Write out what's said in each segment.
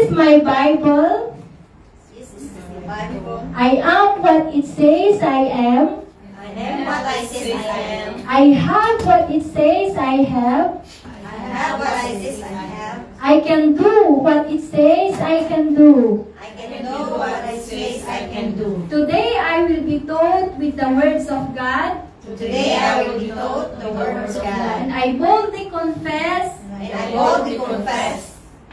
is my Bible. This is the Bible. I am what it says I am. I am what I say I am. I have what it says I have. I have what I say I have. I can do what it says I can do. I can do what I say I can do. Today I will be taught with the words of God. Today I will be taught the words of God. And I boldly confess And I boldly confess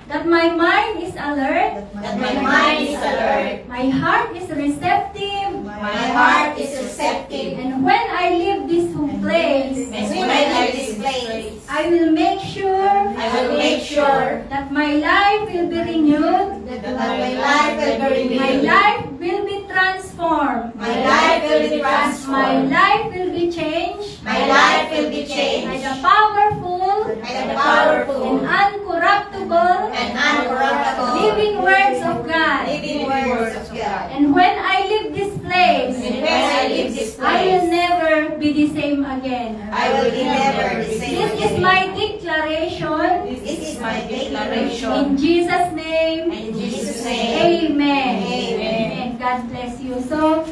that my mind is alert. that my mind is alert. My heart is receptive. My heart is receptive. And when I leave this place, And when I leave this place, I will make sure I will make sure that my life will be renewed. that my life will be renewed. My life will be transformed. My life will be My transformed. life will be changed My life will be by changed the powerful by the powerful and uncorruptible and uncorruptible living words of God. living words of God. And when I leave this place, And when I leave this I will place, never be the same again. I will be never the same This is again. my declaration. This is my declaration. In Jesus' name, In Jesus' name. Amen. Amen. God bless you. So,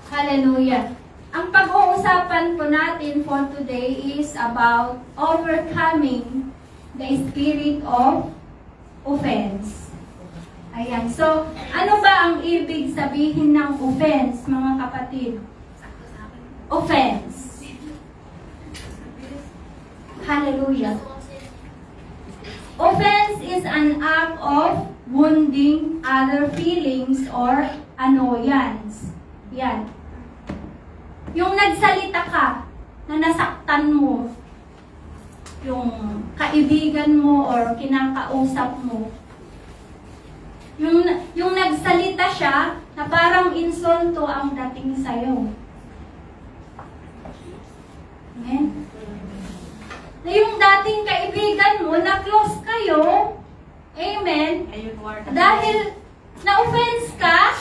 hallelujah. Ang pag-uusapan po natin for today is about overcoming the spirit of offense. Ayan. So, ano ba ang ibig sabihin ng offense, mga kapatid? Offense. Hallelujah. Offense is an act of wounding other feelings or annoyance. Yan. Yung nagsalita ka na nasaktan mo yung kaibigan mo or kinakausap mo. Yung nagsalita siya na parang insulto ang dating sa'yo. Amen? Na yung dating kaibigan mo, na close kayo, amen, dahil na-offense ka,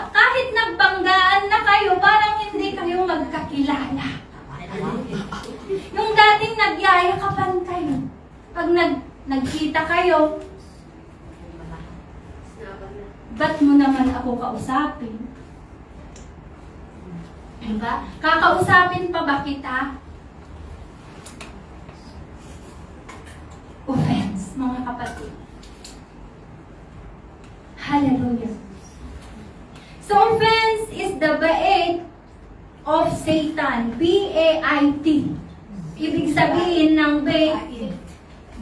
kahit nagbanggaan na kayo, parang hindi kayo magkakilala. Yung dating nagyayakapan kayo, pag nagkita kayo, ba't mo naman ako kausapin? Diba? Kakausapin pa ba kita? Offense, mga kapatid. Hallelujah. So, offense is the bait of Satan. B-A-I-T. Ibig sabihin ng bait.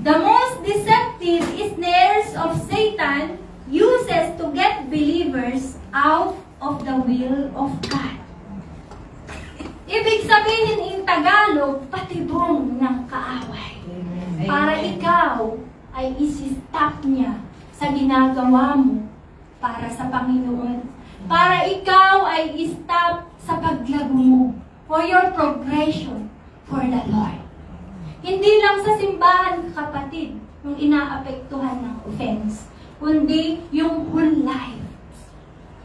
The most deceptive snares of Satan uses to get believers out of the will of God. Ibig sabihin in Tagalog, patibong ng kaaway. Para ikaw ay isi-stop niya sa ginagawa mo para sa Panginoon. Para ikaw ay i-stop sa paglago mo for your progression for the Lord. Hindi lang sa simbahan, kapatid, yung inaapektuhan ng offense, kundi yung whole life.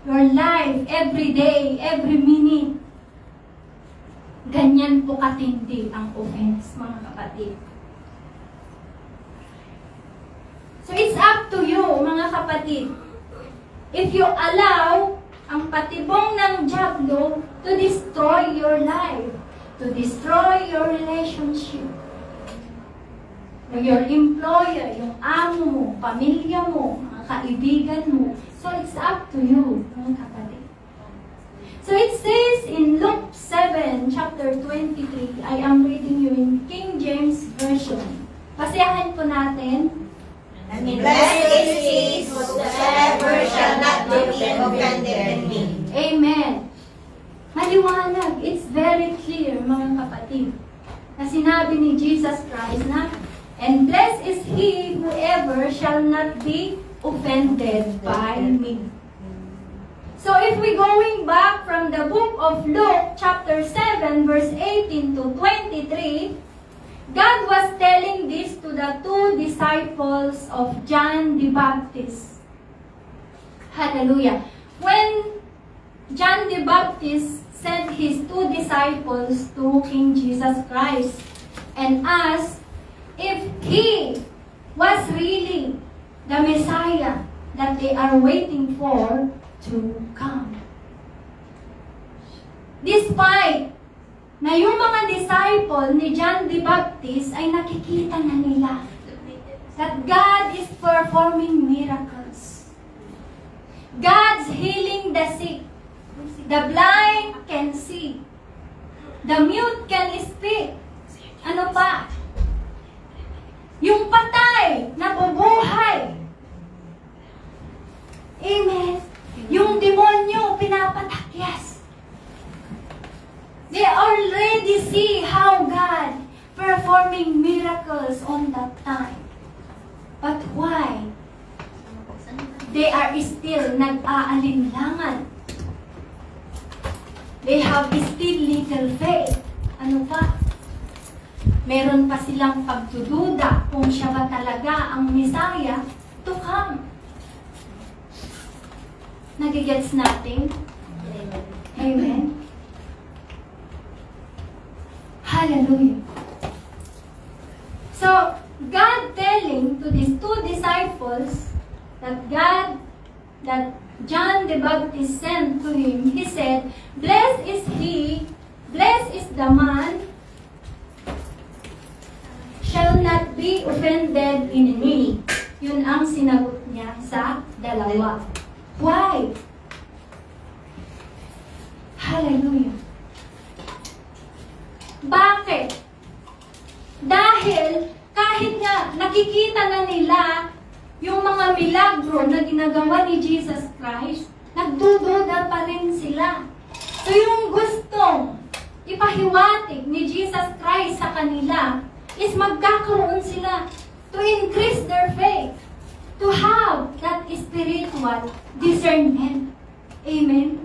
Your life, every day, every minute. Ganyan po katindi ang offense, mga kapatid. So it's up to you, mga kapatid. If you allow ang patibong ng diablo to destroy your life, to destroy your relationship, your employer, yung amo mo, pamilya mo, mga kaibigan mo. So it's up to you, mga kapatid. So it says in Luke 7, chapter 23, I am reading you in King James Version. Basahin po natin. And blessed is he whosoever shall not be offended in me. Amen. Maliwanag. It's very clear, mga kapatid, na sinabi ni Jesus Christ na, and blessed is he whoever shall not be offended by me. So if we going back from the book of Luke, chapter 7, verse 18 to 23, God was telling this to the two disciples of John the Baptist. Hallelujah. When John the Baptist sent his two disciples to King Jesus Christ and asked if he was really the the Messiah that they are waiting for to come. Despite na yung mga disciple ni John the Baptist ay nakikita na nila that God is performing miracles. God's healing the sick. The blind can see. The mute can speak. Ano pa? Yung patay, nabubuhay. Amen. Yung demonyo, pinapatakyas. They already see how God performing miracles on that time. But why? They are still nag-aalinlangan. They have still little faith. Ano pa? Meron pa silang pagdududa kung siya ba talaga ang Messiah to come. Nagigets natin? Amen. Hallelujah. So, God telling to these two disciples that John the Baptist sent to him, he said, "Blessed is he, blessed is the man, shall not be offended in me." Yun ang sinagot niya sa dalawa. Why? Hallelujah. Bakit? Dahil kahit nga nakikita na nila yung mga milagro na ginagawa ni Jesus Christ, nagdududa pa rin sila. So yung gustong ipahiwatig ni Jesus Christ sa kanila is magkakaroon sila to increase their faith, to have that spiritual discernment. Amen?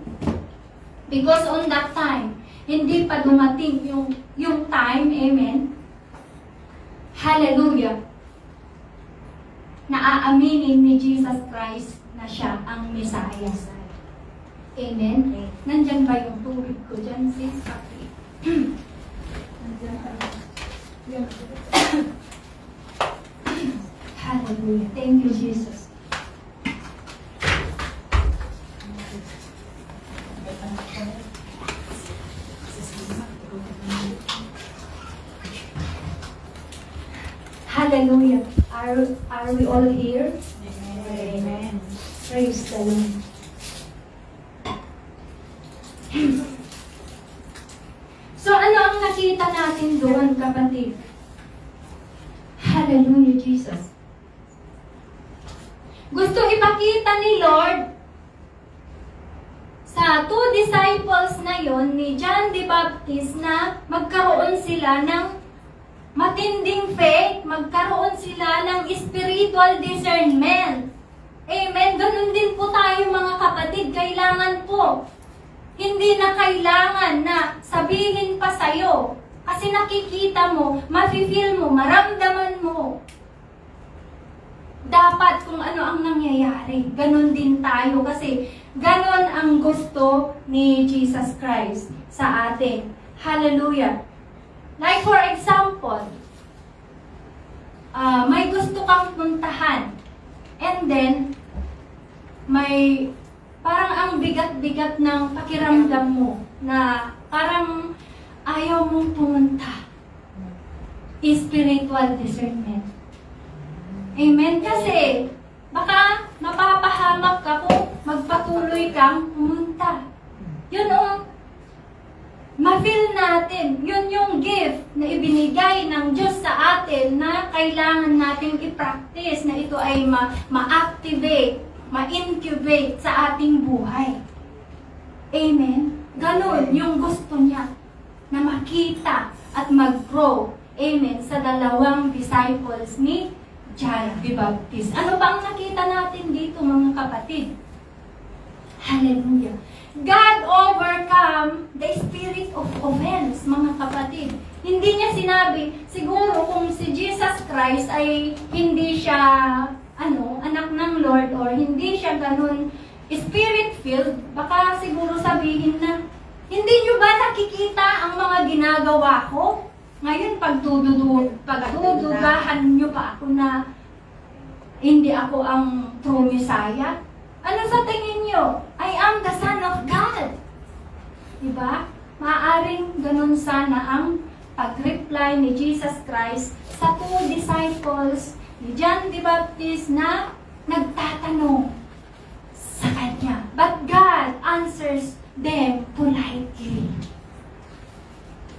Because on that time, hindi pa dumating yung time, amen? Hallelujah! Na-aaminin ni Jesus Christ na siya ang Messiah. Amen? Nandyan ba yung tubig ko dyan, sis? Okay. Hallelujah. Thank you, Jesus. Hallelujah. Are we all here? Amen. Praise the Lord. So ano ang nakita natin doon, kapatid? Hallelujah, Jesus. Gusto ipakita ni Lord sa two disciples na yon ni John the Baptist na magkaroon sila ng matinding faith, magkaroon sila ng spiritual discernment. Amen. Ganun din po tayo mga kapatid. Kailangan po. Hindi na kailangan na sabihin pa sa'yo. Kasi nakikita mo, mafe-feel mo, maramdaman mo. Dapat kung ano ang nangyayari. Ganun din tayo kasi ganun ang gusto ni Jesus Christ sa atin. Hallelujah. Like for example, may gusto kang puntahan. And then, may parang ang bigat-bigat ng pakiramdam mo na parang ayaw mong pumunta. Spiritual discernment. Amen? Kasi, baka mapapahamak ka kung magpatuloy kang pumunta. Yun ang ma-feel natin. Yun yung gift na ibinigay ng Diyos sa atin na kailangan natin i-practice, na ito ay ma-activate, ma-incubate sa ating buhay. Amen? Ganun yung gusto niya na makita at mag-grow. Amen? Sa dalawang disciples ni John the Baptist. Ano ba ang nakita natin dito, mga kapatid? Hallelujah. God overcome the spirit of offense, mga kapatid. Hindi niya sinabi, siguro kung si Jesus Christ ay hindi siya anak ng Lord or hindi siya ganun spirit-filled, baka siguro sabihin na, hindi nyo ba nakikita ang mga ginagawa ko? Ngayon, pagdudugahan nyo pa ako na hindi ako ang true Messiah? Ano sa tingin nyo? I am the Son of God. Diba? Maaaring ganun sana ang pag-reply ni Jesus Christ sa 2 disciples ni John the Baptist na nagtatanong sa kanya. But God answers them politely.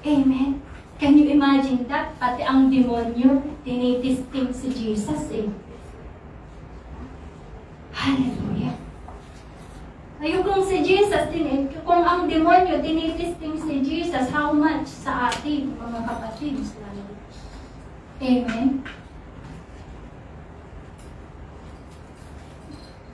Amen. Can you imagine that? Pati ang demonyo, tinitisting si Jesus eh. Hallelujah. Kung si Jesus, kung ang demonyo tinitisting si Jesus, how much sa ating mga kapatid? Amen.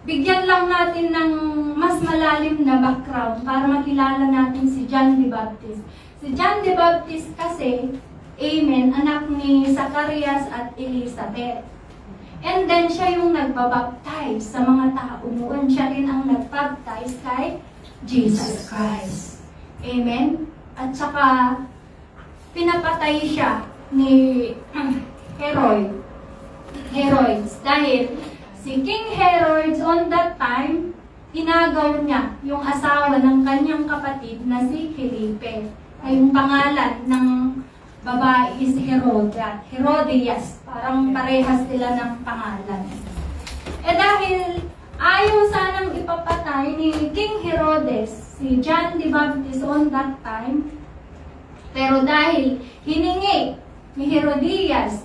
Bigyan lang natin ng mas malalim na background para makilala natin si John the Baptist. Si John the Baptist kasi, amen, anak ni Zacarias at Elizabeth. And then, siya yung nagbabaptize sa mga tao noon. Siya rin ang nagbaptize kay Jesus Christ. Amen? At saka, pinapatay siya ni Herodes. Dahil si King Herodes on that time, inagaw niya yung asawa ng kanyang kapatid na si Felipe. Ay yung pangalan ng babae is Herodias. Parang parehas sila ng pangalan. Eh dahil ayaw sanang ipapatay ni King Herodes si John the Baptist on that time, pero dahil hiningi ni Herodias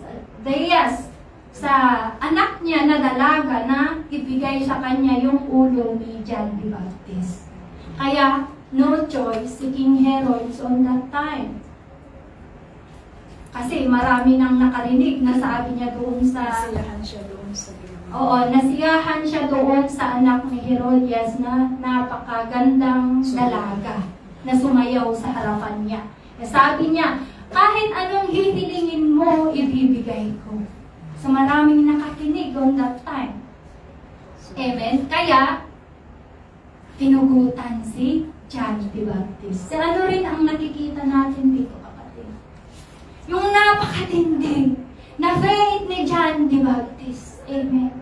sa anak niya na dalaga na ibigay sa kanya yung ulo ni John the Baptist. Kaya no choice si King Herodes on that time. Kasi marami nang nakarinig na sabi niya doon sa... Nasiyahan siya doon sa Biblia. Oo, nasiyahan siya doon sa anak ni Herodias na napakagandang dalaga na sumayaw sa harapan niya. Sabi niya, kahit anong hihilingin mo, ibibigay ko. So maraming nakakinig on that time. Amen? Kaya, pinugutan si John the Baptist. So ano rin ang nakikita natin dito? Yung napakatindi na faith ni John the Baptist. Amen.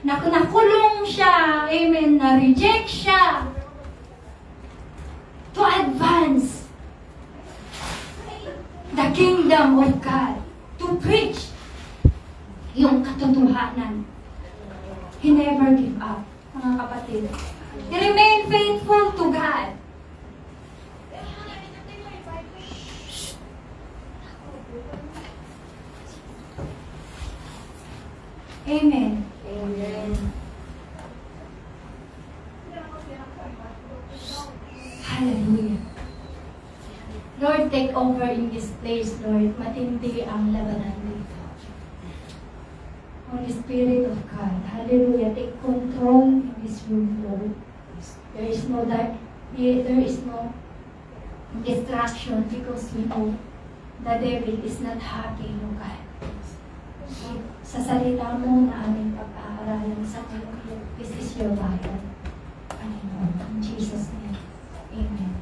Nakulong siya. Amen. Na-reject siya. To advance the kingdom of God. To preach yung katotohanan. He never give up, mga kapatid. He remained faithful to God. Amen. Amen. Hallelujah. Lord, take over in this place, Lord. Matindi ang labanan dito. Holy Spirit of God, hallelujah. Take control in this room, Lord. There is no distraction because we know the devil is not happy, O God. Sa salita mo na aming pag-aaralan sa kayo, this is your Bible. Panginoon, in Jesus' name. Amen.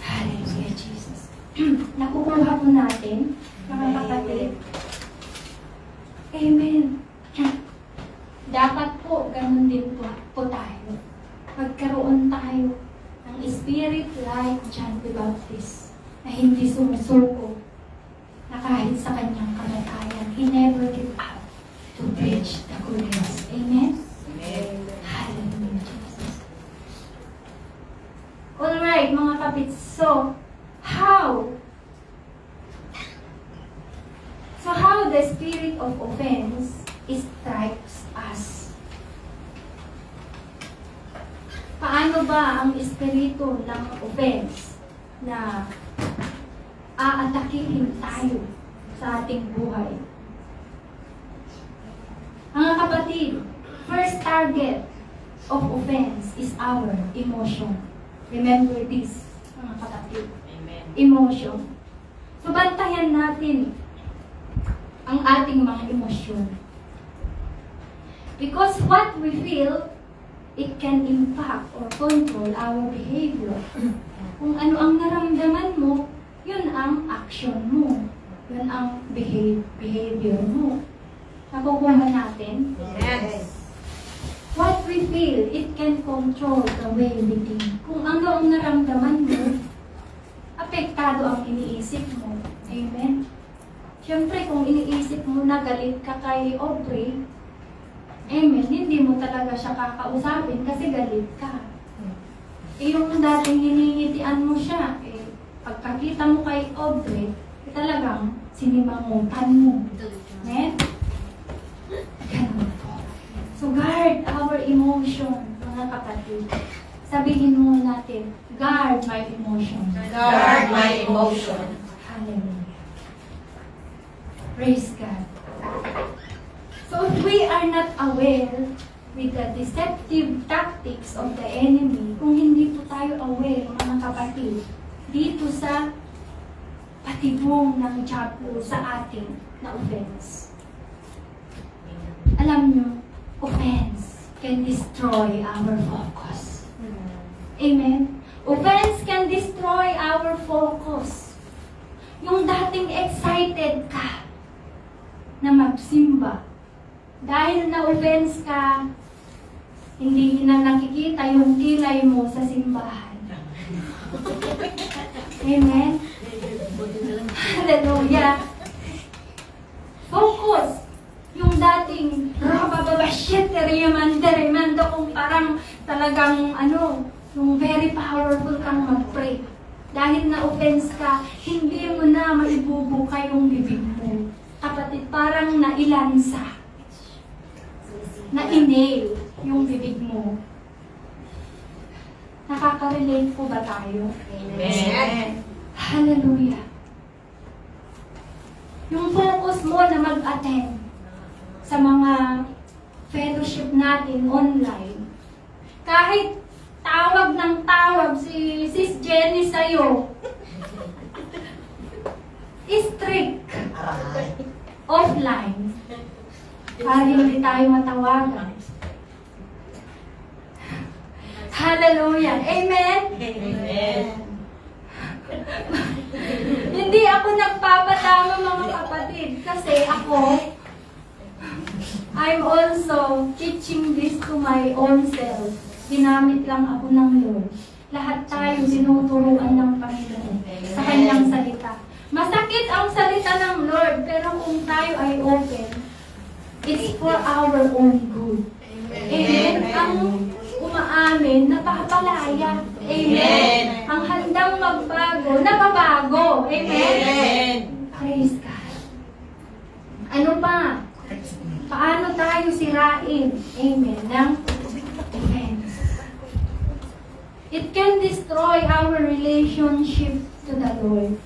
Hallelujah, Jesus. Nakukuha po natin, mga kapatid. Amen. Dapat po, ganun din po tayo. Magkaroon tayo ng spirit like John the Baptist na hindi sumusuko na kahit sa kanyang kamatayan, he never give up to preach the good news. Amen? Amen. Hallelujah, Jesus. Alright, mga kapits. So, how the spirit of offense strikes us? Paano ba ang espiritu ng offense na aatakihin tayo sa ating buhay? Mga kapatid, first target of offense is our emotion. Remember this, mga kapatid. Amen. Emotion. So, bantayan natin ang ating mga emosyon. Because what we feel, it can impact or control our behavior. Kung ano ang naramdaman mo, yun ang action mo. Yun ang behavior mo. Nakukuha natin? Yes. What we feel, it can control the way we think. Kung ano ang naramdaman mo, apektado ang iniisip mo. Amen? Siyempre, kung iniisip mo na galit ka kay Aubrey, amen, hindi mo talaga siya kakausapin kasi galit ka. Yung dating hiningitian mo siya, pagkakita mo kay Aubrey, talagang sinimangutan mo. Amen? Ganun po. So guard our emotion, mga kapatid. Sabihin mo natin, guard my emotion. Guard my emotion. Hallelujah. Praise God. So if we are not aware with the deceptive tactics of the enemy, kung hindi po tayo aware, mga kapatid, dito sa patibong ng diablo sa atin na offense. Alam nyo, offense can destroy our focus. Amen? Offense can destroy our focus. Yung dating excited ka na magsimba, dahil na-offense ka, hindi na nakikita yung kilay mo sa simbahan. Amen? Hallelujah! Focus! Yung dating remando kung parang talagang yung very powerful kang mag-pray. Dahil na-offense ka, hindi mo na maibubuka yung bibig mo. Kapatid, parang nailansa. Na-inhale yung bibig mo. Nakaka-relate po ba tayo? Amen. Hallelujah. Yung focus mo na mag-attend sa mga fellowship natin online. Kahit tawag ng tawag si Sis Jenny sa'yo, strict offline para hindi tayo matawagan. Hallelujah. Amen? Amen. Hindi ako nagpapatama, mga kapatid, kasi ako, I'm also teaching this to my own self. Ginamit lang ako ng Lord. Lahat tayo sinuturuan ng Panginoon sa kanyang salita. Masakit ang salita ng Lord, pero kung tayo ay open, it's for our own good. Amen. Ang umaamin, napapalaya. Amen. Ang handang magbago, nababago. Amen. Praise God. Ano pa? Paano tayo sirain? Amen. Ng offense. It can destroy our relationship to the Lord.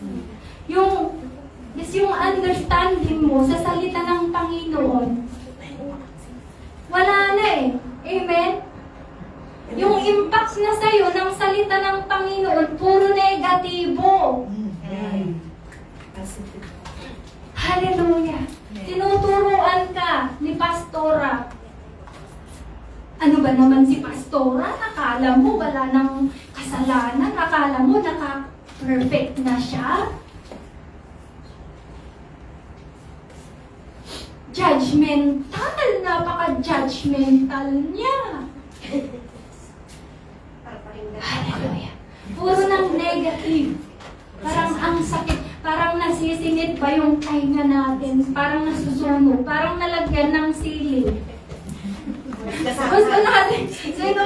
Yung understanding mo sa salita ng Panginoon, wala na eh. Amen? Yung impact na sa'yo ng salita ng Panginoon, puro negatibo. Hallelujah. Tinuturuan ka ni Pastora. Ano ba naman si Pastora? Akala mo wala nang kasalanan? Akala mo naka-perfect na siya? Judgmental. Napaka-judgmental niya. Hallelujah. Puro ng negative. Parang ang sakit. Parang nasisingit ba yung tainga natin? Parang nasusunog. Parang nalagyan ng sili. Gusto natin, sino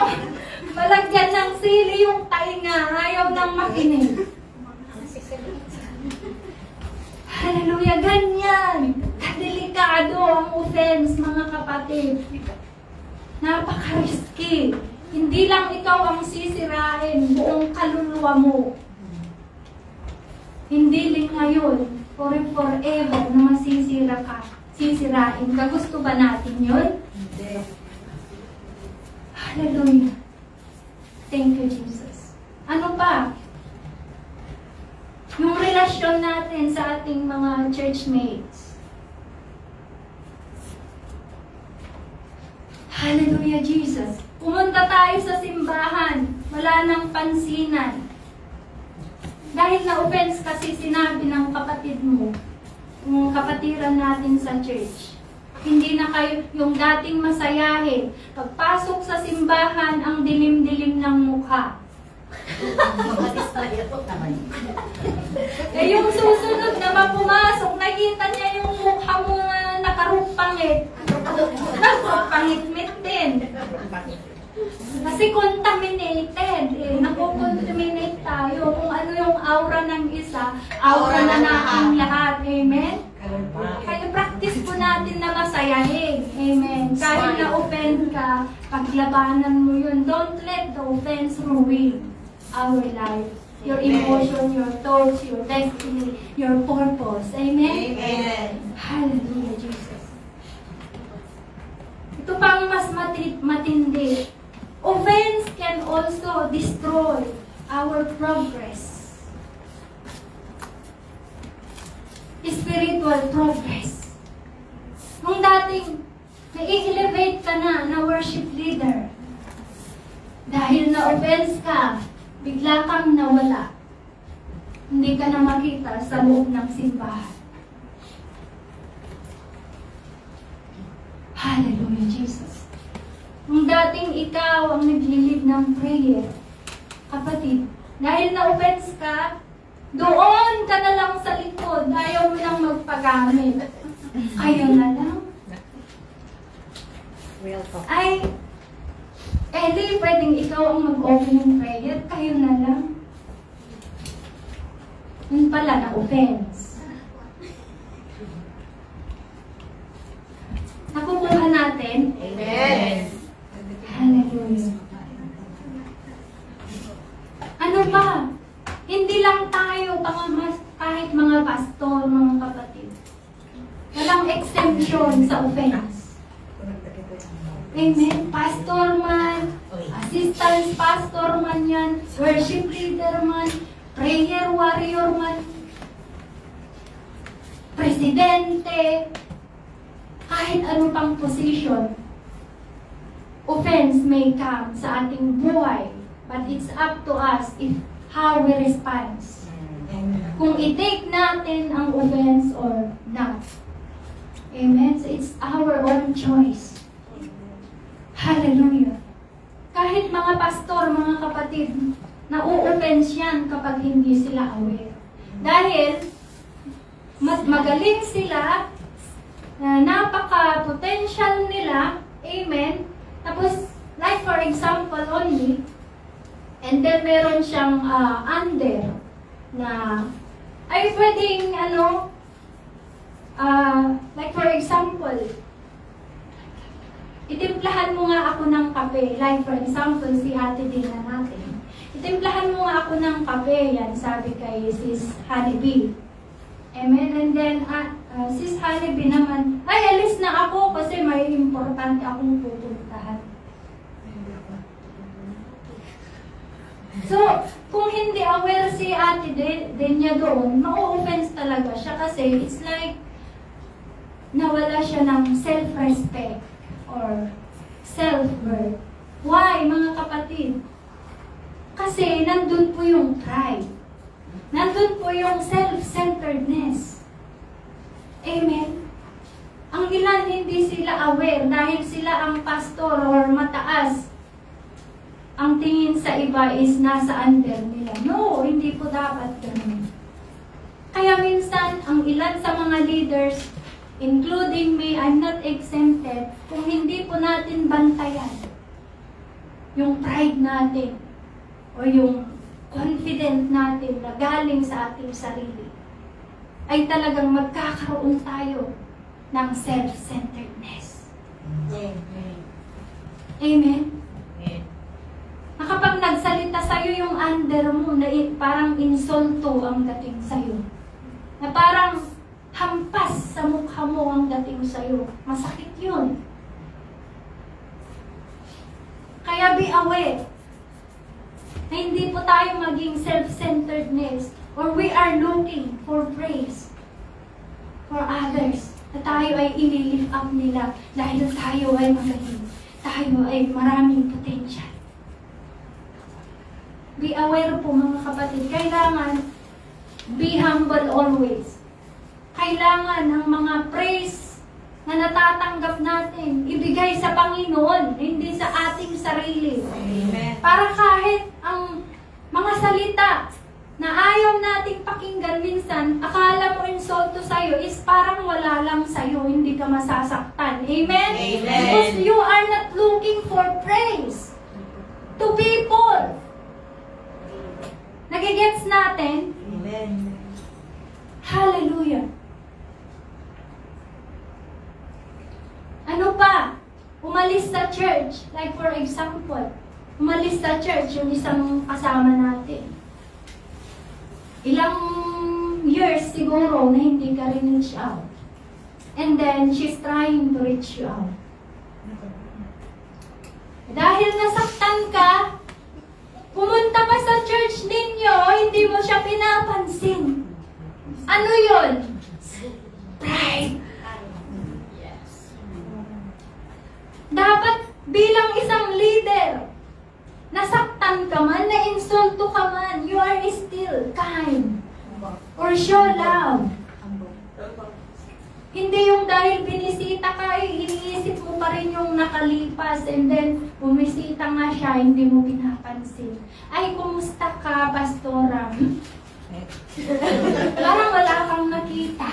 malagyan ng sili yung tainga, ayaw nang makinig. Hallelujah, ganyan. Delikado ang offense, mga kapatid. Napaka-risky. Hindi lang ikaw ang sisirain, buong kaluluwa mo. Hindi lang ngayon, forever na masisira ka, sisirain ka. Gusto ba natin yun? Hindi. Hallelujah. Thank you, Jesus. Ano pa? Yung relasyon natin sa ating mga churchmates. Hallelujah, Jesus. Pumunta tayo sa simbahan. Wala nang pansinan. Dahil na-offense kasi sinabi ng kapatid mo, yung kapatiran natin sa church. Hindi na kayo yung dating masayahin. Pagpasok sa simbahan, ang dilim-dilim ng mukha. Eh yung susunod naman pumasok, nakita niya yung mukha mo na nakarupangit. Pangit-mit din. Kasi contaminated. Nakukontaminate tayo. Kung ano yung aura ng isa, aura na natin lahat. Amen? Kaya practice po natin na masayahin. Amen. Kahit na-offend ka, paglabanan mo yun. Don't let the offense ruin our life. Your emotion, your thoughts, your destiny, your purpose. Amen? Amen. Hallelujah, Jesus. Ito pang mas matindi. Offense can also destroy our progress. Spiritual progress. Nung dating nai-elevate ka na worship leader, dahil na-offense ka, bigla kang nawala. Hindi ka na makita sa loob ng simbahan. Hallelujah, Jesus. Nung dating ikaw ang nag-lead ng prayer, kapatid, dahil na-offense ka, doon ka na lang sa likod, ayaw mo nang magpagamit. Ayaw na lang. Ay, Ellie, pwedeng ikaw ang mag-opening prayer, kayo na lang. Yun pala, na-offense. Nakukuha natin? Amen. Hallelujah. Ano ba? Hindi lang tayo, kahit mga pastor, mga kapatid. Walang exemption sa offense. Amen. Pastor man, assistant pastor man yan, worship leader man, prayer warrior man, presidente, kahit ano pang position, offense may come sa ating buhay, but it's up to us if how we respond. Kung i-take natin ang offense or not. Amen? So it's our own choice. Hallelujah. Kahit mga pastor, mga kapatid, na-offense yan kapag hindi sila aware. Dahil mas magaling sila, napaka-potential nila, amen, tapos, like for example only, and then meron siyang under na, ay pwedeng, like for example, itimplahan mo nga ako ng kape. Like for example, si Ate Dina natin. Itimplahan mo nga ako ng kape, yan sabi kay Sis Honeybee. Amen? And then, Sis Honeybee naman, ay alis na ako kasi may importante akong pupuntahan. So, kung hindi aware si Ate Dina doon, ma-offense talaga siya kasi it's like nawala siya ng self-respect or self-worth. Why, mga kapatid? Kasi nandun po yung pride. Nandun po yung self-centeredness. Amen? Ang ilan hindi sila aware dahil sila ang pastor or mataas. Ang tingin sa iba is nasa under nila. No, hindi po dapat ganun. Kaya minsan, ang ilan sa mga leaders, including me, I'm not exempted, kung hindi po natin bantayan yung pride natin o yung confident natin na galing sa ating sarili, ay talagang magkakaroon tayo ng self-centeredness. Amen. Amen? Na kapag nagsalita sa'yo yung under mo, na parang insulto ang dating sa'yo. Na parang hampas sa mukha mo ang dating sa'yo. Masakit yun. Kaya be aware na hindi po tayo maging self-centeredness or we are looking for praise for others. Na tayo ay i-lift up nila dahil tayo ay magaling. Tayo ay maraming potential. Be aware po mga kapatid. Kailangan be humble always. Kailangan ng mga praise na natatanggap natin, ibigay sa Panginoon, hindi sa ating sarili. Amen. Para kahit ang mga salita na ayaw nating pakinggan minsan, akala mo insulto sa'yo is parang wala lang sa'yo, hindi ka masasaktan. Amen? Amen. Because you are not looking for praise to people. Nagigets natin? Amen. Hallelujah. Ano pa? Umalis sa church. Like for example, umalis sa church yung isang kasama natin. Ilang years siguro na hindi ka rin reach out. And then, she's trying to reach you out. Dahil nasaktan ka, pumunta pa sa church ninyo, hindi mo siya pinapansin. Ano yun? Pride. Dapat bilang isang leader, nasaktan ka man, na-insulto ka man, you are still kind. Or show love. Hindi yung dahil binisita ka, iniisip mo pa rin yung nakalipas and then bumisita nga siya, hindi mo pinapansin. Ay, kumusta ka, pastora? Parang wala kang nakita.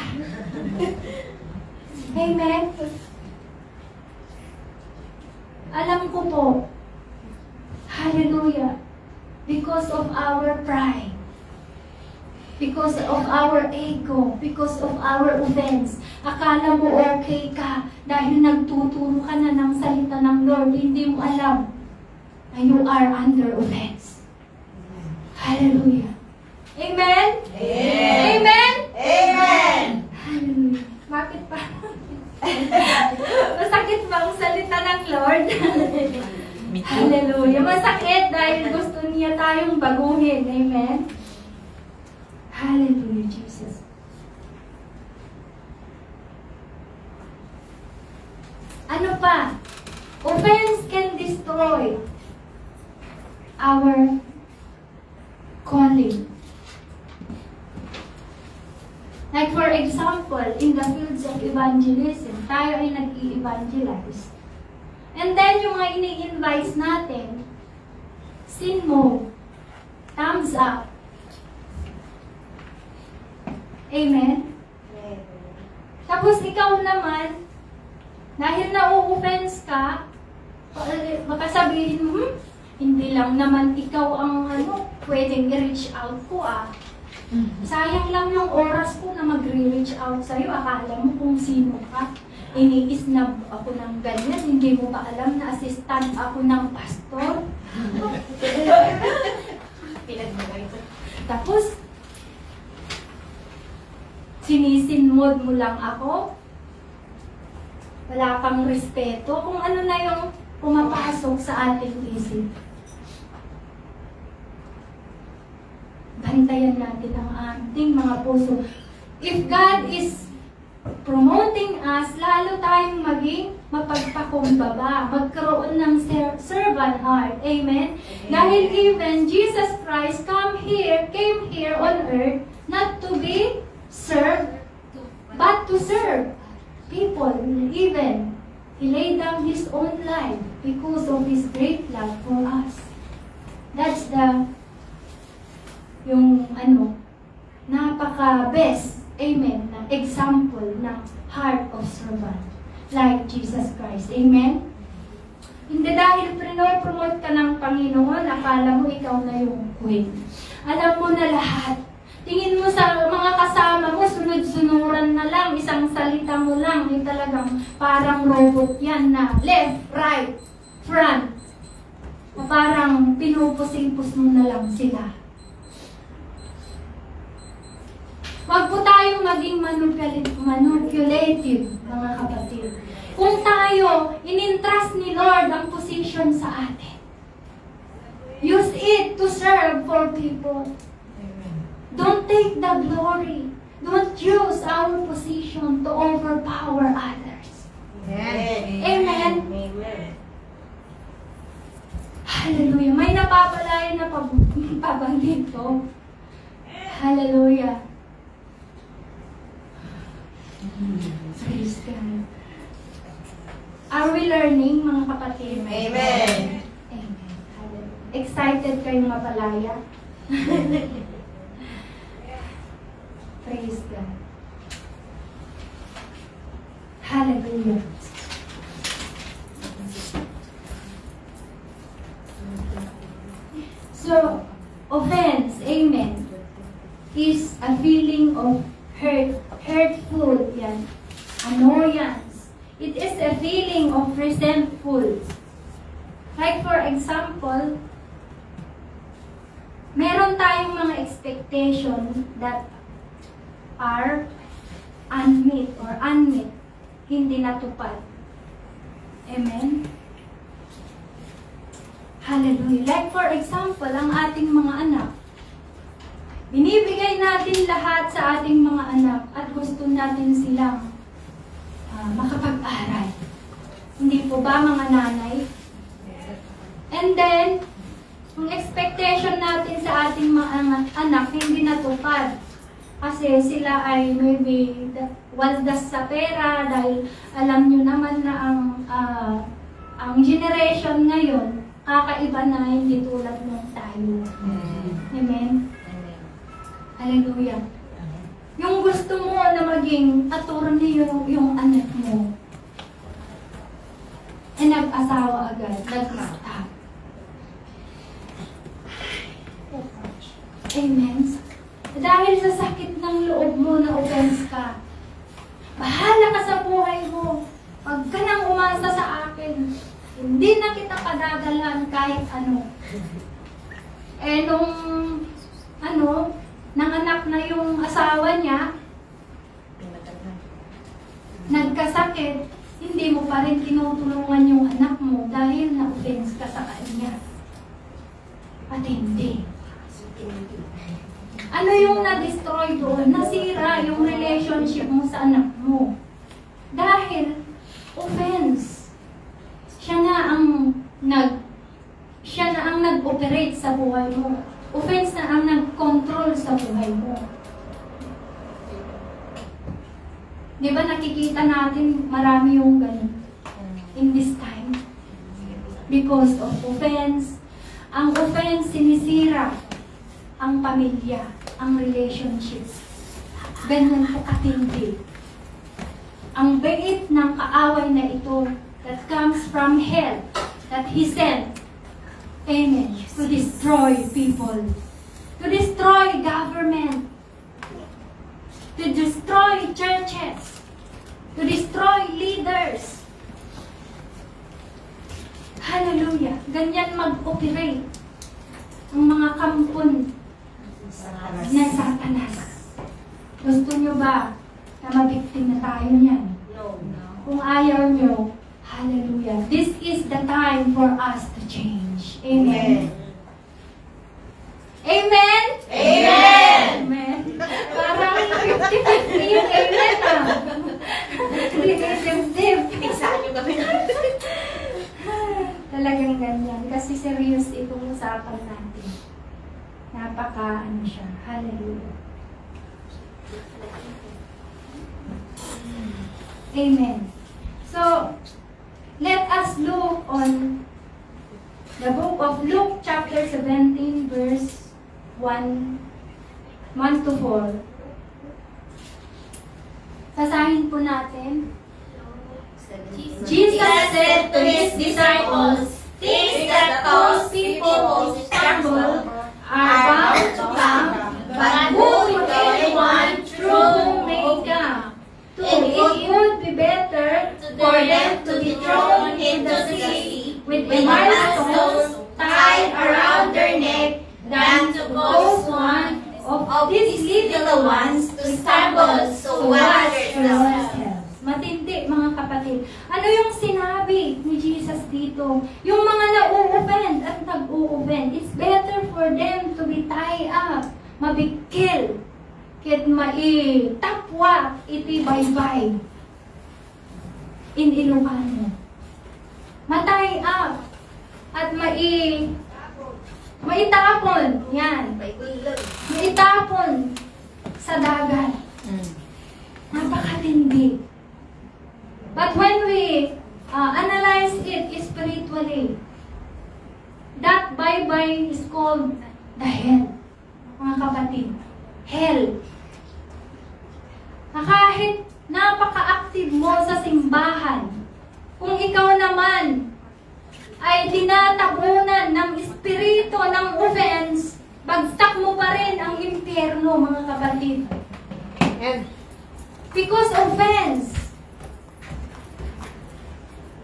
Amen? Alam ko po, hallelujah, because of our pride, because of our ego, because of our offense, akala mo okay ka dahil nagtuturo ka na ng salita ng Lord, hindi mo alam na you are under offense. Hallelujah. Amen? Amen. Amen? Amen. Hallelujah. Bakit pa? Masakit ba ang salita ng Lord? Hallelujah. Masakit dahil gusto niya tayong baguhin. Amen? Hallelujah, Jesus. Ano pa? Offense can destroy our calling. Like for example, in the fields of evangelism, tayo ay nag-i-evangelize. And then yung mga ini-invite natin, sin mo, thumbs up. Amen? Tapos ikaw naman, dahil na-offense ka, baka sabihin mo, hindi lang naman ikaw ang pwedeng i-reach out ko Sayang lang yung oras ko na mag-reach out sa'yo. Akala mo kung sino ka. Ini-snub ako ng ganyan. Hindi mo ba alam na assistant ako ng pastor? Tapos, sinisinmod mo lang ako. Wala kang respeto. Kung ano na yung pumapasok sa ating isip. Bantayan natin ang ating mga puso. If God is promoting us, lalo tayong maging mapagpakumbaba, magkaroon ng servant heart. Amen? Dahil even Jesus Christ came here on earth not to be served, but to serve people. Even, He laid down His own life because of His great love for us. That's yung napaka-best, amen, na example ng heart of servant, like Jesus Christ. Amen? Hindi dahil promote ka ng Panginoon, akala mo ikaw na yung queen. Alam mo na lahat. Tingin mo sa mga kasama mo, sunod-sunuran na lang, isang salita mo lang, yung talagang parang robot yan na left, right, front. Na parang pinupusing-pus mo na lang sila. Huwag po tayong maging manipulative, mga kapatid. Kung tayo, in-entrust ni Lord ang position sa atin. Use it to serve for people. Don't take the glory. Don't use our position to overpower others. Amen. Hallelujah. May napapalayan na pabanggit ko. Hallelujah. Praise God. Are we learning, mga kapatid? Amen. Amen. Excited kayong mapalaya? Praise God. Hallelujah. So, offense, amen, is a feeling of hurtful, yan, annoyance. It is a feeling of resentful. Like for example, meron tayong mga expectation that are unmet or unmet, hindi natupad. Amen? Hallelujah. Like for example, ang ating mga anak. Binibigay natin lahat sa ating mga anak at gusto natin silang makapag-aral. Hindi po ba, mga nanay? And then, yung expectation natin sa ating mga anak hindi natupad. Kasi sila ay maybe waldas sa pera dahil alam nyo naman na ang generation ngayon, kakaiba na, hindi tulad nung tayo. Amen? Hallelujah. Yung gusto mo na maging attorney yung anak mo, eh nag-asawa agad, nag-stop. Amen? Dahil sa sakit ng loob mo na offense ka, bahala ka sa buhay mo. Pag ka nang umasa sa akin, hindi na kita padadalan kahit ano. Eh nung nanganak na yung asawa niya, nagkasakit, hindi mo pa rin tinutulungan yung anak mo dahil na-offense ka sa kanya. At hindi. Ano yung na-destroy doon? Nasira yung relationship mo sa anak mo. Dahil offense. Siya na ang nag-operate sa buhay mo. Offense na ang nag-control sa buhay mo. Di ba nakikita natin marami yung ganun in this time? Because of offense. Ang offense sinisira ang pamilya, ang relationship. Ganyan po katindi. Ang bait ng kaaway na ito that comes from hell that he sent, amen, to destroy people, to destroy government, to destroy churches, to destroy leaders. Hallelujah. Ganyan mag-operate ang mga kampon na Satanas. Gusto nyo ba na mabiktima tayo niyan? No. Kung ayaw nyo, hallelujah. This is the time for us to change. Amen. Amen? Amen! Amen. Parang 50-50 yung amen ah. Relative. Pinsaan nyo kami na. Talagang ganyan. Kasi serious itong usapan natin. Napaka ano siya. Hallelujah. Amen. So, let us look on the book of Luke chapter 17 verse 1 to 4. Basahin po natin. Jesus said to his disciples, "Things that cause people to stumble are bound to come, but who if anyone true may come? It would be better for them to be thrown into the sea with milestones tied around their neck than to cause one of these little ones to stumble. So watch yourselves." Matindi, mga kapatid. Ano yung sinabi ni Jesus dito? Yung mga na-u-offend at nag-u-offend, it's better for them to be tied up, mabigkil, kit maitapwa, itibaybay, in Ilocano. Matay up, at maitapon, yan, maitapon sa dagat. Napakatindi. But when we analyze it spiritually. That bye-bye is called the hell. Mga kapatid, hell. Na kahit napaka-active mo sa simbahan, kung ikaw naman ay tinatabunan ng espiritu ng offense, bagsak mo pa rin ang impyerno, mga kapatid. Because offense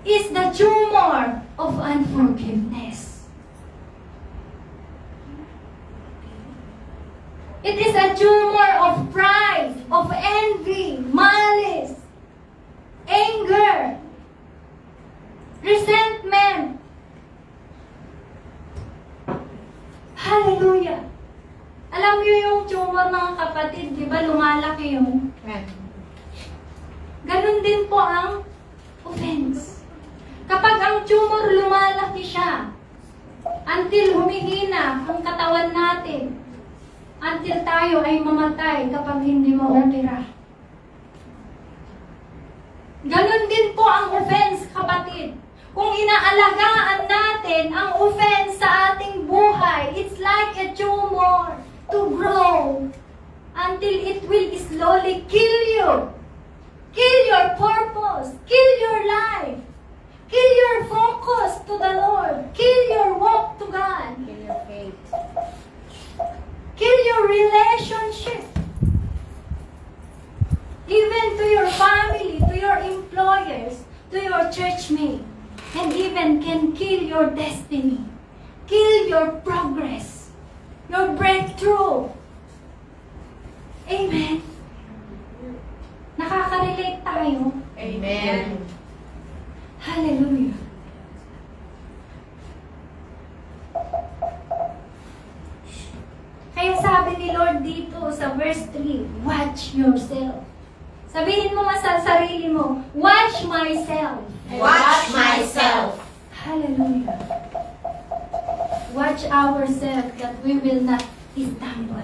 is the tumor of unforgiveness. It is a tumor of pride, of envy, malice, anger, resentment. Hallelujah! Alam niyo yung tumor, mga kapatid, di ba lumalaki yun? Ganun din po ang offense. Kapag ang tumor lumalaki siya, until humihina ang katawan natin, until tayo ay mamatay kapag hindi maopera. Ganon din po ang offense, kapatid. Kung inaalagaan natin ang offense sa ating buhay, it's like a tumor to grow until it will slowly kill you. Kill your purpose. Kill your life. Kill your focus to the Lord. Kill your walk to God. Kill your faith. Kill your relationship. Even to your family, to your employers, to your churchmate. And even can kill your destiny. Kill your progress. Your breakthrough. Amen. Nakaka-relate tayo. Amen. Hallelujah. Kaya sabi ni Lord dito sa verse 3, watch yourself. Sabihin mo nga sa sarili mo, watch myself. Watch myself. Hallelujah. Watch ourselves that we will not stumble.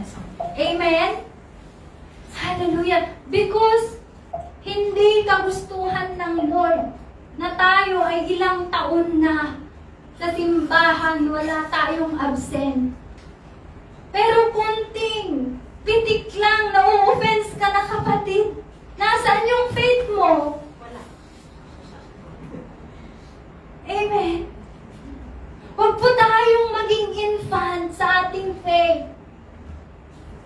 Amen? Hallelujah. Because hindi kagustuhan ng Lord na tayo ay ilang taon na sa simbahan, wala tayong absent. Pero kunting pitik lang, na-offense ka na, kapatid. Nasaan yung faith mo? Wala. Amen. Huwag po tayong maging infant sa ating faith.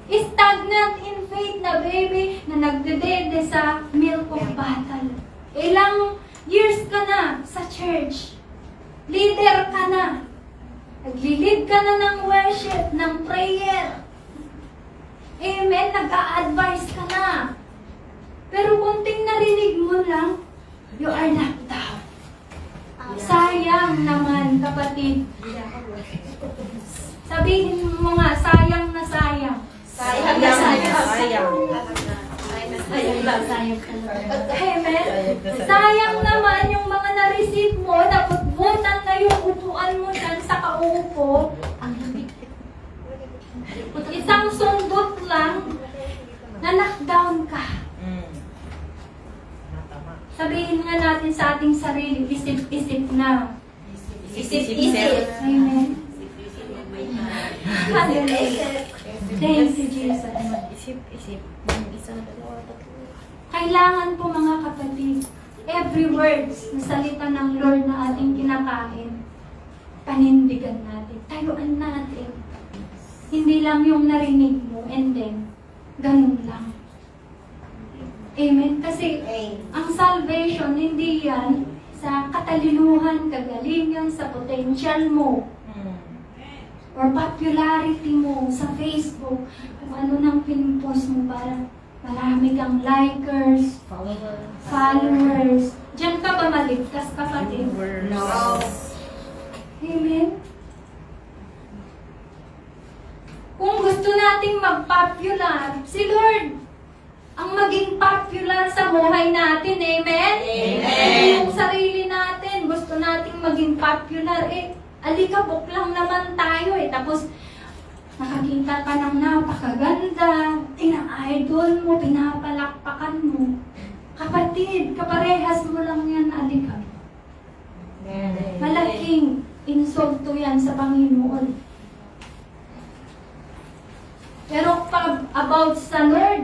Stagnant in faith na baby na nagdedede sa milk of battle. Ilang years ka na sa church. Leader ka na. Naglilid ka na ng worship, ng prayer. Amen. Nag-a-advise ka na. Pero kunting narinig mo lang, you are knocked down. Sayang naman, kapatid. Sabihin mo nga, sayang na sayang. Sayang na sayang. Sayang ka na. Amen. Sayang naman yung mga na-receive mo, napagbutan na yung upuan mo dyan sa kaupo. Isang sundot lang, na knockdown ka. Sabihin nga natin sa ating sarili, isip-isip na. Isip-isip. Amen. Hallelujah. Thank you, Jesus. Isip-isip. Kailangan po, mga kapatid, every words na salita ng Lord na ating kinakain, panindigan natin, tayuan natin. Hindi lang yung narinig mo and then, ganun lang. Amen? Kasi ang salvation, hindi yan sa katalinuhan, kagalingan, sa potential mo, or popularity mo sa Facebook, kung ano nang pinipost mo para marami kang likers, followers. Diyan ka ba maligtas, kapatid? No. Amen? Kung gusto nating mag-popular, si Lord ang maging popular sa buhay natin. Amen? Amen. Yung sarili natin, gusto nating maging popular. Alikabok lang naman tayo Tapos, nakakita ka ng napakaganda, ina-idol mo, pinapalakpakan mo. Kapatid, kaparehas mo lang yan, alikabok. insulto yan sa Panginoon. Pero pag about sa Lord,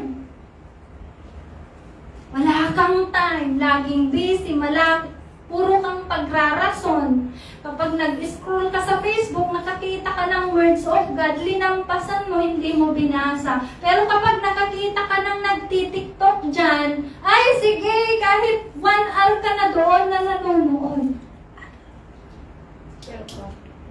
wala kang time, laging busy, puro kang pagrarason. Kapag nag-scroll ka sa Facebook, nakakita ka ng words of God, linampasan mo, hindi mo binasa. Pero kapag nakakita ka ng nagtitiktok dyan, ay sige, kahit 1 hour ka na doon na nanonood.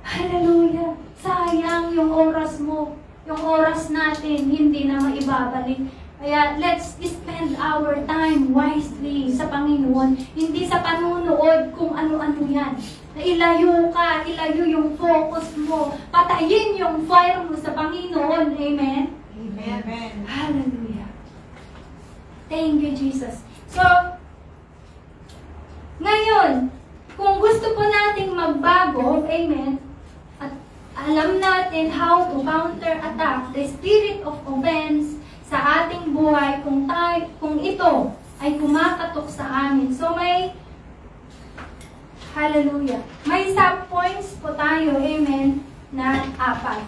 Hallelujah! Sayang yung oras mo, yung oras natin, hindi na maibabalik. Kaya let's spend our time wisely sa Panginoon, hindi sa panunood kung ano-ano yan. Na ilayo ka, ilayo yung focus mo, patayin yung fire mo sa Panginoon. Amen? Amen. Hallelujah. Thank you, Jesus. So, ngayon, kung gusto po nating magbago, amen, at alam natin how to counterattack the spirit of offense sa ating buhay kung ito ay kumakatok sa amin. So hallelujah. May sub-points po tayo, amen, na 4.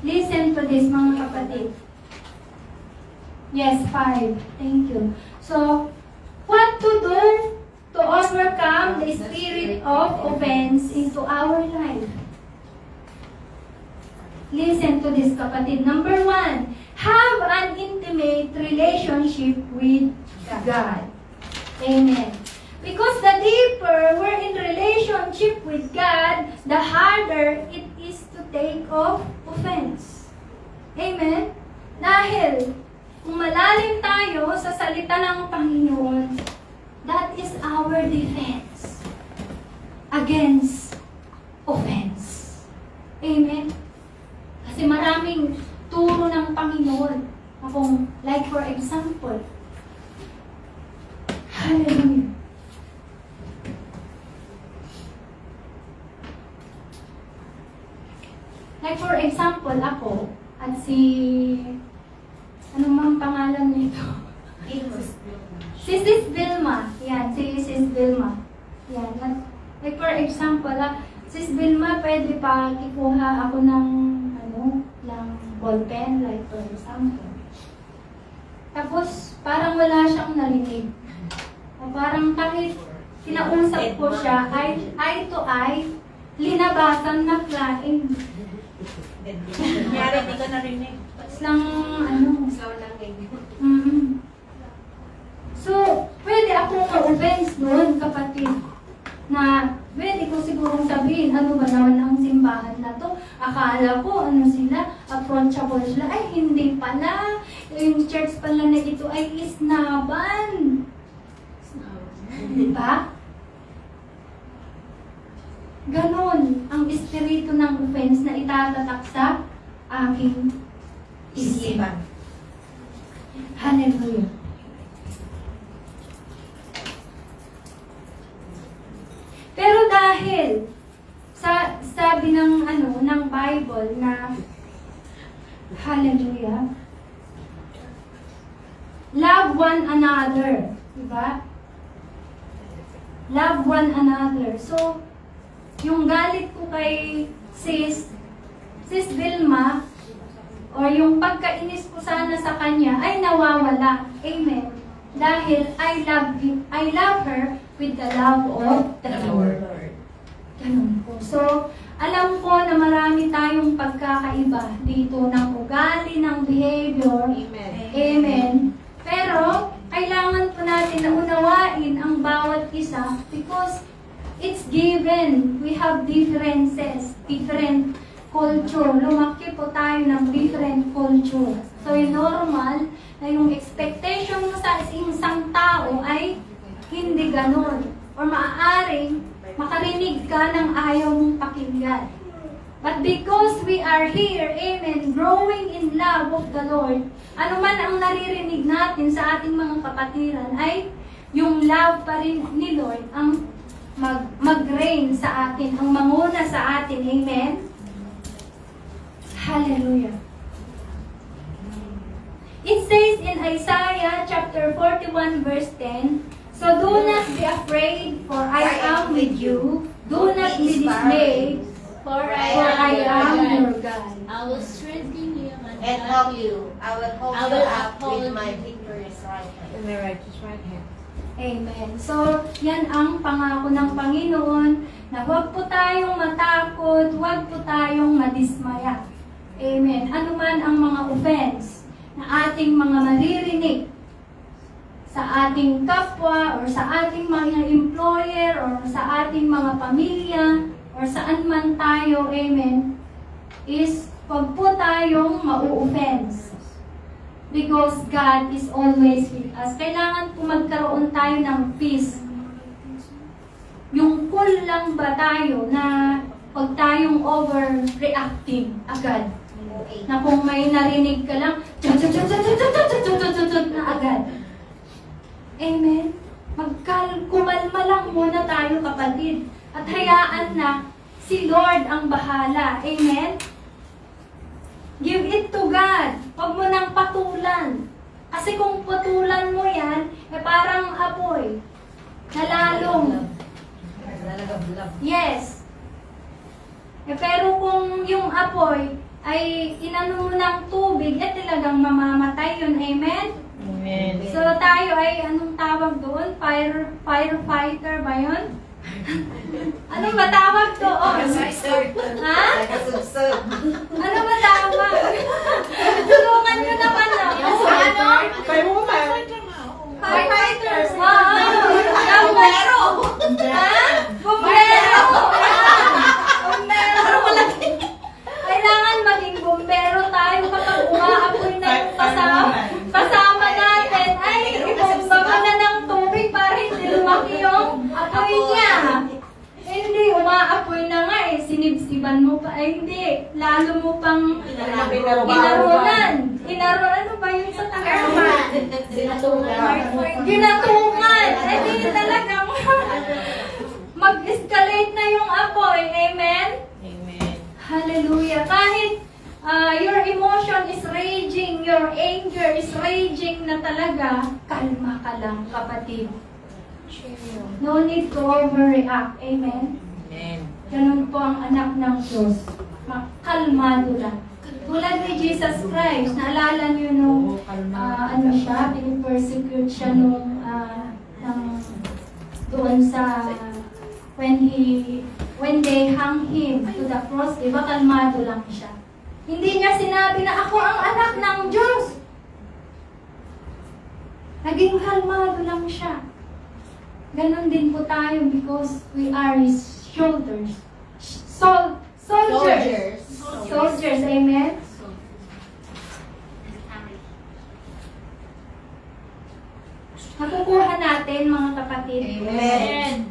Listen to this, mga kapatid. Yes, 5. Thank you. So, what to do to overcome the spirit of offense into our life? Listen to this, kapatid. Number 1, have an intimate relationship with God. Amen. Because the deeper we're in relationship with God, the harder it is to take off offense. Amen? Dahil, kung malalim tayo sa salita ng Panginoon, that is our defense against offense. Amen? Kasi maraming turo ng Panginoon. Kung, like for example, hallelujah. Like for example, ako, at si, ano mang pangalan nito? Si Sis Vilma. Yan, si Sis Vilma. Yan. Like for example, Sis Vilma, pwede pa kikuha ako ng ballpen, like for example. Tapos, parang wala siyang narinig. O parang kahit kinausap ko siya, eye to eye, linabasan na klain. Nangyari, hindi ko narinig. Tapos lang, Slow lang ganyan. So, pwede akong ma-offense doon, kapatid, na pwede ko sigurong sabihin, ano ba naman ang simbahan na to? Akala ko, sila, approachable sila. Ay, hindi pala. Yung church pala na ito ay isnaban. Diba? Ganon ang espiritu ng offense na itatatak sa aking isipan. Hallelujah. Pero dahil sabi ng ng Bible na hallelujah, love one another, diba? Love one another. So, yung galit ko kay Sis Vilma, or yung pagkainis ko sana sa kanya, ay nawawala. Amen. Dahil I love her with the love of the Lord. Ganun po. So, alam ko na marami tayong pagkakaiba dito ng ugali, ng behavior. Amen. Amen. Pero, kailangan po natin na unawain ang bawat isa because it's given. We have differences, different culture. Lumaki po tayo ng different culture. So, yung normal na yung expectation mo sa isang tao ay hindi ganon. Or maaaring makarinig ka ng ayaw mong pakinggan. But because we are here, amen, growing in love of the Lord, ano man ang naririnig natin sa ating mga kapatiran ay yung love pa rin ni Lord ang mag-reign sa atin, ang manguna sa atin. Amen? Hallelujah. It says in Isaiah chapter 41 verse 10, So do not be afraid, for I am with you. Do not be dismayed, For for I am your God. I will strengthen you and help you. I will hold I you will up uphold with you. my victorious right hand. In my righteous right hand. Amen. So, yan ang pangako ng Panginoon na huwag po tayong matakot, huwag po tayong madismaya. Amen. Ano man ang mga offense na ating mga maririnig sa ating kapwa or sa ating mga employer or sa ating mga pamilya or saan man tayo, amen, is huwag po tayong mau-offense. Because God is always with us. Kailangan po magkaroon tayo ng peace. Yung cool lang ba tayo na huwag tayong overreacting agad. Na kung may narinig ka lang, na agad. Amen? Kumalma lang muna tayo, kapatid. At hayaan na si Lord ang bahala. Amen? Give it to God. Huwag mo nang patulan. Kasi kung patulan mo yan, parang apoy. Nalalong. Yes. Pero kung yung apoy ay inano mo ng tubig, talagang mamamatay yun. Amen? Amen. So tayo ay, anong tawag doon? Firefighter ba yun? Ano ba tawag doon? Ha? Nagkasubsub. Ano ba tawag? Tulungan nyo naman na. Ano? Firefighters. Oo. Bumbero. Ha? Bumbero. Bumbero. Kailangan maging bumbero tayo kapag umaapoy na yung kasama natin. Ay, ibomba mo na ng tubig para hindi lumaki yung apoy niya. Hindi, umaapoy na nga eh. Sinibsiban mo pa. Ay, hindi. Lalo mo pang inarunan. Ano ba yun sa Tagalog? Ginatungan. Eh, di talagang mag-escalate na yung apoy. Amen? Amen. Hallelujah. Kahit your emotion is raging, your anger is raging na talaga, kalma ka lang, kapatid. No need to overreact. Amen? Amen. Ganun po ang anak ng Diyos. Kalmado lang. Tulad ni Jesus Christ, naalala niyo nung ano siya, pinipersecute siya nung doon sa when they hung him to the cross, diba kalmado lang siya. Hindi niya sinabi na ako ang anak ng Diyos. Naging kalmado lang siya. Ganon din po tayo because we are His soldiers. Soldiers, amen? Nakukuha natin, mga kapatid. Amen.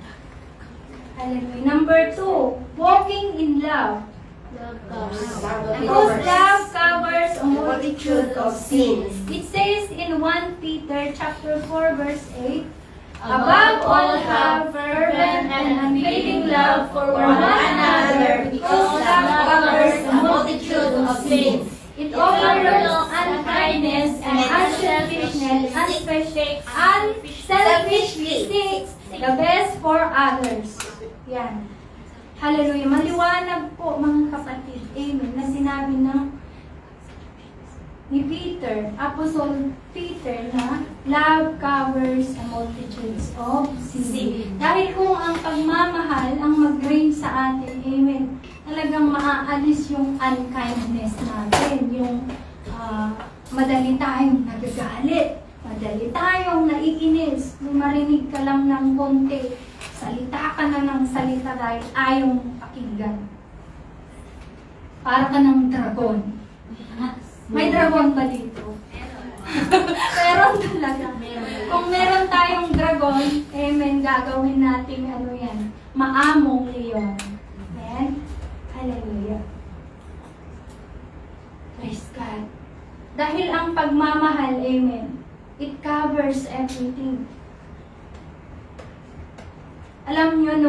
Hallelujah. Number 2, walking in love. Because love covers a multitude of sins. It says in 1 Peter chapter 4 verse 8, above all have fervent and unfailing love for one another, because love covers a multitude of sins. It overlooks unkindness and unselfishly seeks the best for others. Yan. Hallelujah. Maliwanag po, mga kapatid. Amen. Na sinabi ni Peter, Apostle Peter, na love covers a multitudes of sins. Dahil kung ang pagmamahal ang mag-reign sa atin, amen, talagang maaalis yung unkindness natin, yung madali tayong nagagalit, madali tayong naiinis, kung marinig ka lang ng konti, salita ka na ng salita dahil ayaw mong pakinggan. Para ka ng dragon. May dragon ba dito? Meron talaga. Kung meron tayong dragon, amen, gagawin natin ano yan, maamong leon. Amen? Hallelujah. Praise God. Dahil ang pagmamahal, amen, it covers everything. Alam nyo,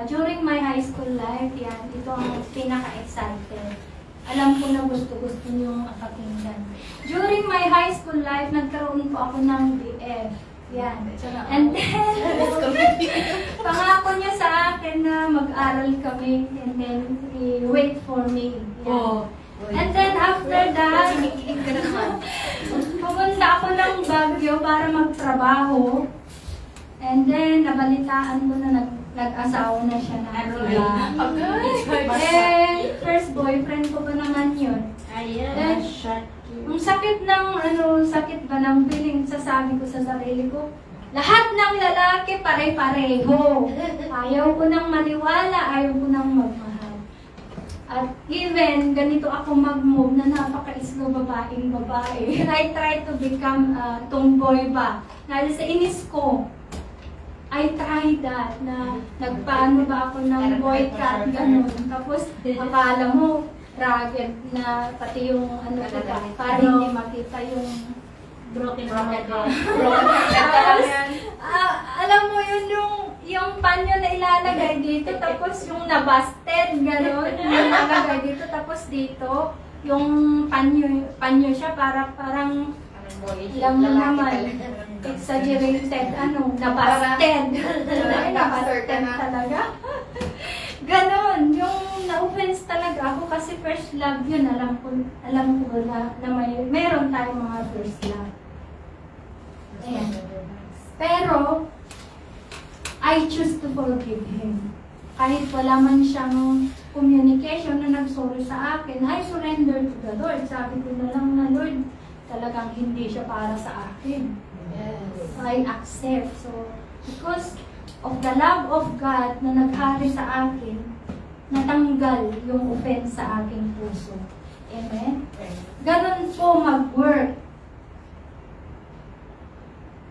during my high school life, yan, ito ang pinaka-excited. Alam ko na gusto nyo makapakinggan. During my high school life, nagkaroon po ako ng BF. Yan. And then, pangako niya sa akin na mag-aral kami and then wait for me. Yan. And then after that, pumunta ako ng Baguio para magtrabaho. And then, nabalitaan ko na nag-asawa na siya na. Eh, first boyfriend ko pa naman yun. Ayan. Ang sakit sakit ba ng feeling, sasabi ko sa sarili ko, lahat ng lalaki pare-pareho. Ayaw ko nang maniwala, ayaw ko nang magmahal. At even, ganito ako mag-move na napaka-islo babaeng babae. I try to become tomboy ba. Dahil sa inis ko, I tried that na nagpaano ba ako ng boy cut, ganun. Tapos, akala mo, rugged na pati yung ano ko pa, para hindi makita yung Broken tapos, alam mo yun yung panyo na ilalagay dito, tapos yung nabasted, gano'n, yung nalagay dito, tapos dito, yung panyo siya parang alam mo naman, exaggerated, nabasted. Nabasted talaga. Ganon, yung na-offense talaga ako kasi first love yun, alam ko na meron tayong mga first love. Ayan. Pero, I choose to forgive him. Kahit wala man siyang communication na nag-sorry sa akin, I surrender to the Lord. Sabi ko na lang na, Lord, talagang hindi siya para sa akin. Yes. I accept. So, because of the love of God na naghari sa akin, natanggal yung offense sa aking puso. Amen? Ganon po mag-work.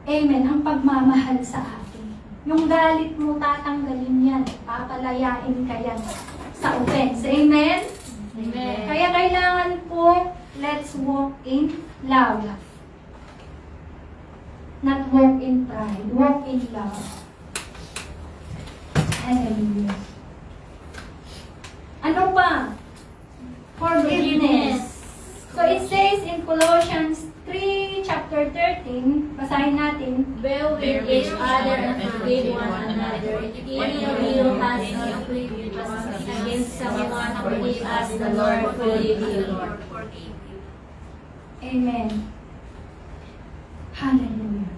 Amen. Ang pagmamahal sa atin. Yung galit mo, tatanggalin yan. Papalayain ka yan sa offense. Amen? Amen. Kaya kailangan po, let's walk in love. Not walk in pride. Walk in love. Hallelujah. Ano pa? Forgiveness. So it says in Colossians 3, chapter 13, basahin natin. Bear with each other and forgive one another. If any of you has a grievance against someone, forgive as the Lord forgave you. Amen. Hallelujah.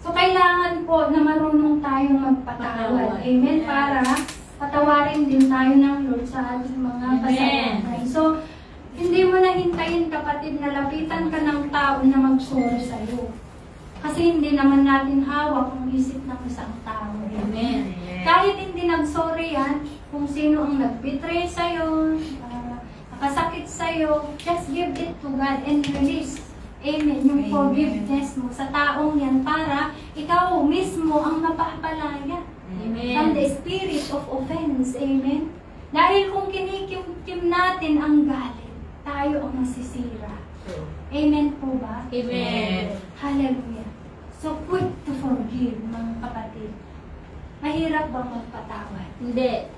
So, kailangan po na marunong tayong magpatawad. Amen. Para patawarin din tayo ng Lord sa ating mga kasalanan. So, hindi mo na hintayin, kapatid, na lapitan ka ng tao na mag-sorry sa'yo. Kasi hindi naman natin hawak ang isip ng isang tao. Amen. Kahit hindi nag-sorry yan, kung sino ang nag-betray sa'yo, nakasakit sa'yo, just give it to God and release. Amen. Yung forgiveness mo sa taong yan para ikaw mismo ang mapapalaya. Amen. From the spirit of offense. Amen. Dahil kung kinikim natin ang galit, tayo ang masisira. Amen po ba? Amen. Hallelujah. So quick to forgive, mga kapatid. Mahirap bang magpatawad? Hindi.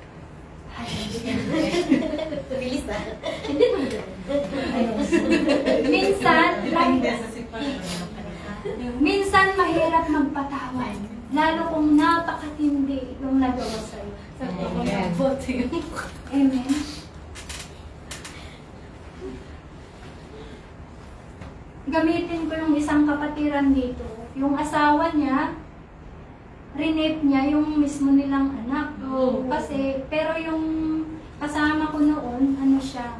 Bilis na. Minsan mahirap magpatawad. Lalo kung napakatindi yung nagawa sa'yo. Amen. Gamitin ko yung isang kapatiran dito. Yung asawa niya, rinape niya yung mismo nilang anak. Kasi, pero yung kasama ko noon, siya,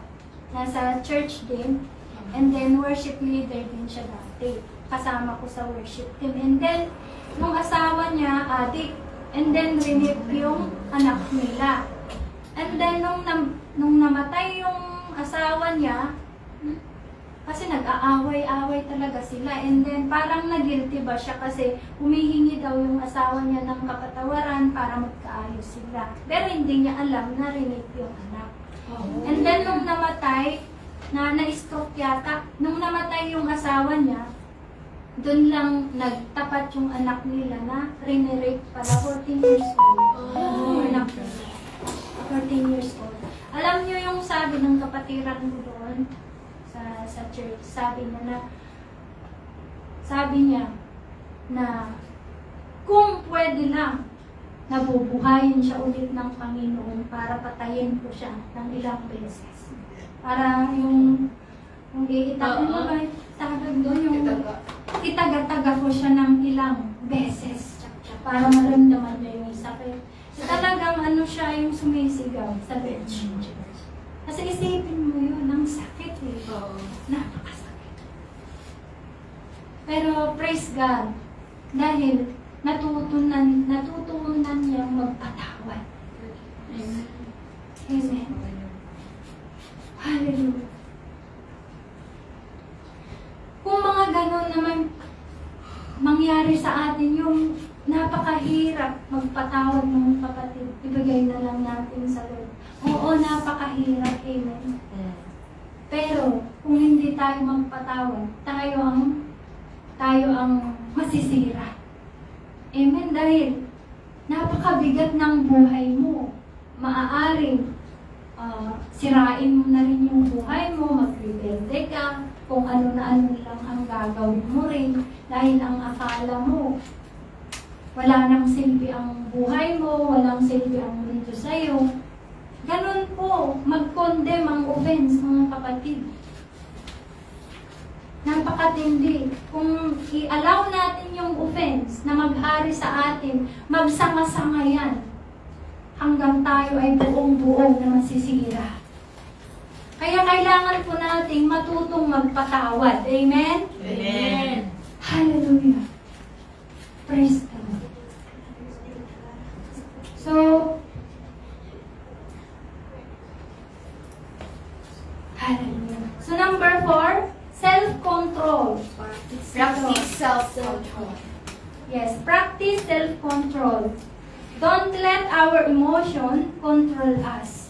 nasa church din, and then worship leader din siya dati. Kasama ko sa worship team. And then, nung asawa niya, adik, and then rinape yung anak nila. And then, nung namatay yung asawa niya, kasi nag-aaway-away talaga sila. And then, parang nag-guilty ba siya kasi humihingi daw yung asawa niya ng kapatawaran para magkaayos sila. Pero hindi niya alam na rinape yung anak. And then, nung namatay, na-stroke yata, nung namatay yung asawa niya, doon lang nagtapat yung anak nila na rinirape pala 14 years old. Yung anak nila. 14 years old. Alam niyo yung sabi ng kapatiran ko doon, sa church, sabi niya na sabi niya na kung pwede lang, nabubuhayin siya ulit ng Panginoon para patayin po siya ng ilang beses. Para yung iitagin mo ba, tagag doon, yung itaga-taga ko siya ng ilang beses para maramdaman niya yung sakit. Talagang ano siya yung sumisigaw sa bench. Kasi isipin mo yun, ang sakit eh. Napakasakit. Pero praise God, dahil natutunan niyang magpatawad. Amen. Hallelujah. Kung mga ganon naman mangyari sa atin, yung napakahirap magpatawad ng kapatid, ibigay na lang natin sa Lord. Oo, napakahirap. Amen. Pero, kung hindi tayo magpatawad, tayo ang masisira. Amen. Dahil, napakabigat ng buhay mo. Maaaring, sirain mo na rin yung buhay mo, mag-rebelde ka, kung ano na ano lang ang gagawin mo rin, dahil ang akala mo, wala nang silbi ang buhay mo, walang silbi ang mundo sa'yo. Ganun po, mag-condemn ang offense, mga kapatid. Napakatindi. Kung i-allow natin yung offense na maghari sa atin, magsama-sama yan, hanggang tayo ay buong-buong na masisira. Kaya kailangan po nating matutong magpatawad. Amen? Amen. Hallelujah. Praise God. So, hallelujah. So, number 4, self-control. Practice self-control. Yes, practice self-control. Don't let our emotion control us,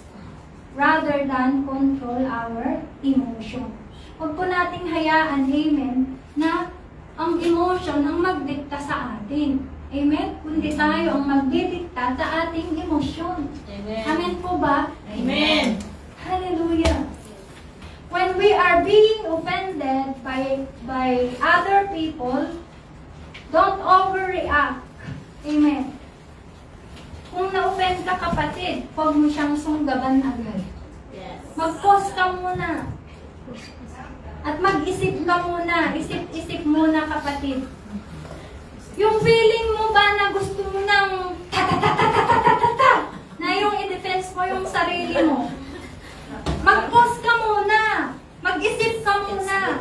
rather than control our emotion. Huwag po nating hayaan, amen, na ang emotion ang magdikta sa atin. Amen? Kundi tayo ang magdidikta sa ating emosyon. Amen. Amen po ba? Amen. Hallelujah. When we are being offended by other people, don't overreact. Amen. Kung na-offend ka, kapatid, huwag mo siyang sunggaban agad. Yes. Mag-pause ka muna. At mag-isip ka muna. Isip-isip muna, kapatid. Yung feeling mo ba na gusto mo ng ta-ta-ta-ta-ta-ta-ta-ta, na yung i-defense mo yung sarili mo. Mag-pause ka muna. Mag-isip ka muna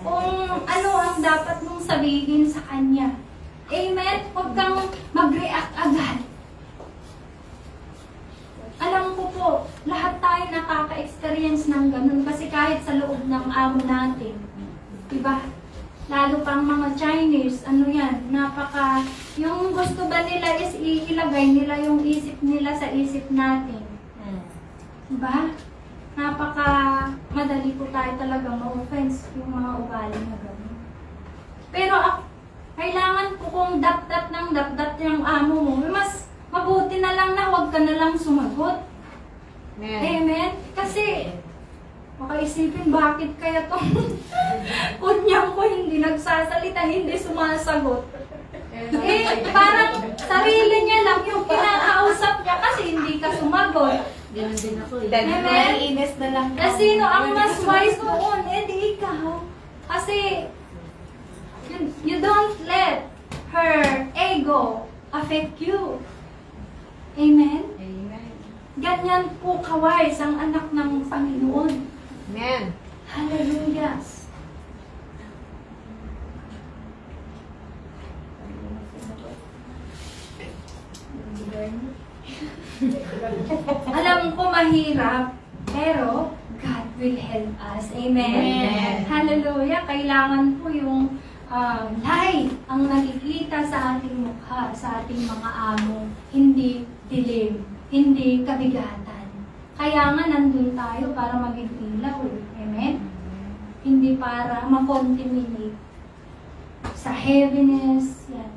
kung ano ang dapat mong sabihin sa kanya. Amen? Huwag kang mag-react agad. Alam ko po, lahat tayo nakaka-experience ng ganun kasi kahit sa loob ng amo natin. Diba? Lalo pang mga Chinese, ano yan, yung gusto ba nila is ilagay nila yung isip nila sa isip natin. Diba? Madali po tayo talaga ma-offense yung mga ugali na gano'n. Pero kailangan po kung dapdat ng dapdat yung amo mo, mas mabuti na lang na huwag ka na lang sumagot. Amen? Kasi, makaisipin, bakit kaya itong kunyang ko hindi nagsasalita, hindi sumasagot. Parang sarili niya lang yung kinakausap niya kasi hindi ka sumagot. Ganun din ako eh. Amen? Inis na lang. Sino ang mas wise noon? Di ikaw. Kasi, you don't let her ego affect you. Amen? Amen. Ganyan po kawise ang anak ng Panginoon. Amen. Hallelujah. Alam ko mahirap, pero God will help us. Amen? Amen. Hallelujah. Kailangan po yung light ang nakikita sa ating mukha, sa ating mga amo. Hindi dilim, hindi kabigatan. Kaya nga nandun tayo para maging ilaw. Amen? Hindi para ma-contaminate sa heaviness, yan,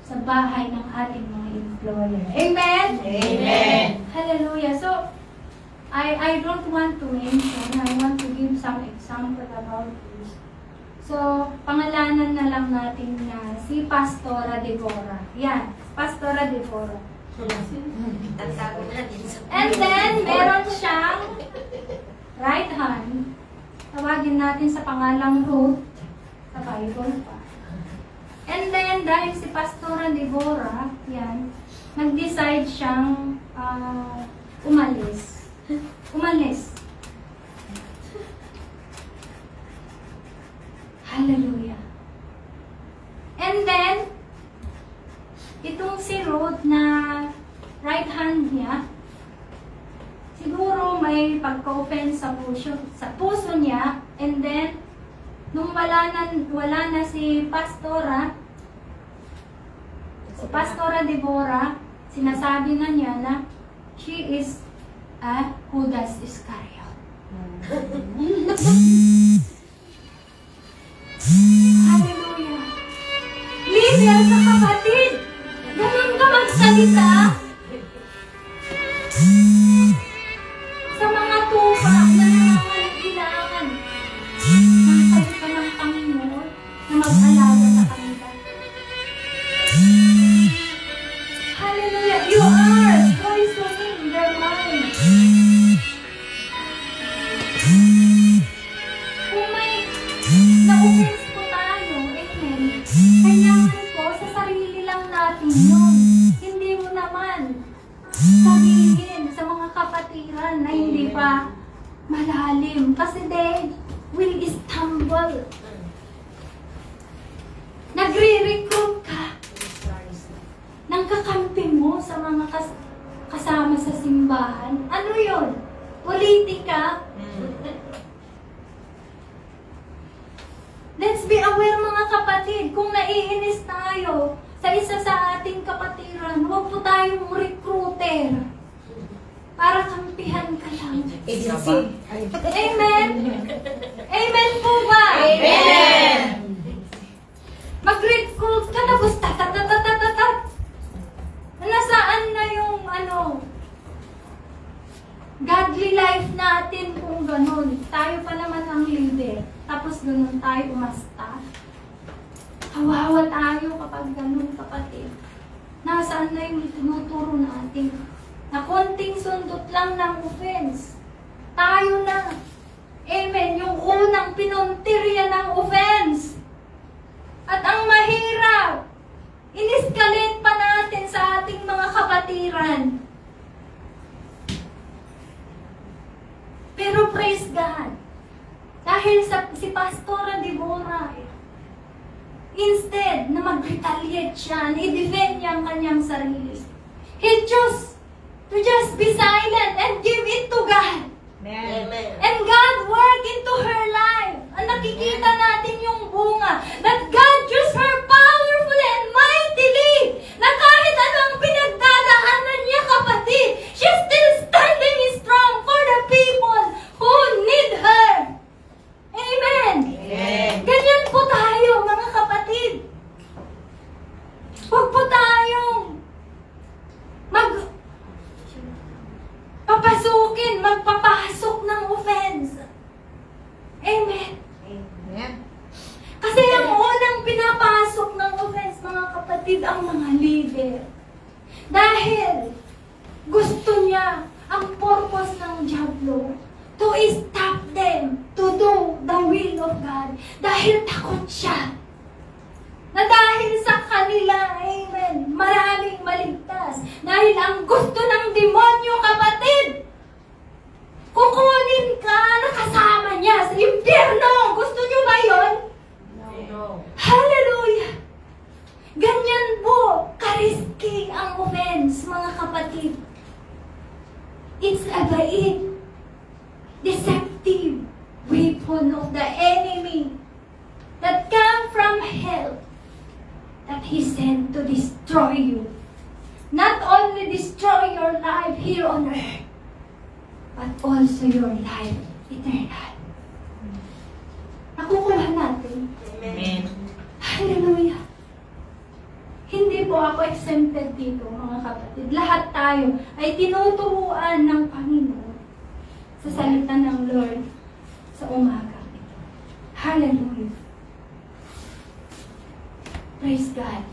sa bahay ng ating mga employer. Amen? Amen. Hallelujah. So, I don't want to mention, I want to give some example about this. So, pangalanan na lang natin na si Pastora Deborah. Yan, Pastora Deborah. Tatago natin sa... And then, meron siyang right hand. Tawagin natin sa pangalang Ruth. Sa Bible pa. And then, dahil si Pastora Deborah, yan, nag-decide siyang umalis. Umalis. Hallelujah. And then, itong si Ruth na right hand niya, siguro may pagka-offense sa puso niya, and then, nung wala na si Pastora Deborah, sinasabi na niya na she is a Judas Iscariot. Hallelujah! Leader sa kapatid! Ganun ka magsalita sa mga tupa na nangangailangan ng salita ng Panginoon na mag-alaga sa kanila. Hallelujah! You are poisoning their mind. Kung may na-offense po tayo, amen, kailangan po sa sarili lang natin yun. Hindi mo naman sabihin sa mga kapatiran na hindi pa malalim. Kasi they will stumble. Nagre-recruit ka ng kakampi mo sa mga kasama sa simbahan. Ano yun? Politika? Let's be aware mga kapatid, kung naiinis tayo sa isa sa ating kapatiran, huwag po tayong recruiter para kampihan ka lang. Agency. Amen? Amen po ba? Amen! Mag-recruit ka na, gusta, nasaan na yung godly life natin kung ganun. Tayo pa naman ang leader. Tapos ganun tayo umasta. Kawawa tayo kapag ganun, kapatid. Nasaan na yung tinuturo natin? Na konting sundot lang ng offense. Tayo na. Amen. Yung unang pinuntirya ng offense. At ang mahirap, iniskalate pa natin sa ating mga kapatiran. Pero praise God, dahil si Pastora Deborah, instead na mag-retaliate siya, i-defend niya ang kanyang sarili, he chose to just be silent and give it to God. Amen. And God worked into her life. Ang nakikita natin yung bunga, that God used her powerfully and mightily, na kahit ano ang pinagdadaanan niya, kapatid, she's still standing strong for the people who need her. Amen. Amen. Ganyan po tayo, mga kapatid. Huwag po tayong magpapasok ng offense. Amen. Amen. Kasi ang unang pinapasok ng offense, mga kapatid, ang mga leader. Dahil gusto niya, ang purpose ng diablo, to stop them to do the will of God. Dahil takot siya. Na dahil sa kanila, amen, maraming maligtas. Dahil ang gusto ng demonyo, kapatid, kukunin ka na kasama niya sa impyerno. Gusto niyo ba yun? No. Hallelujah! Ganyan po, kariski ang offense, mga kapatid. It's a bait, deceptive weapon of the enemy that come from hell that he sent to destroy you. Not only destroy your life here on earth, but also your life eternal. Nakukuha natin. Amen. Hallelujah! Hindi po ako exempted dito, mga kapatid. Lahat tayo ay tinuturuan ng Panginoon sa salita ng Lord sa umaga. Hallelujah! Praise God.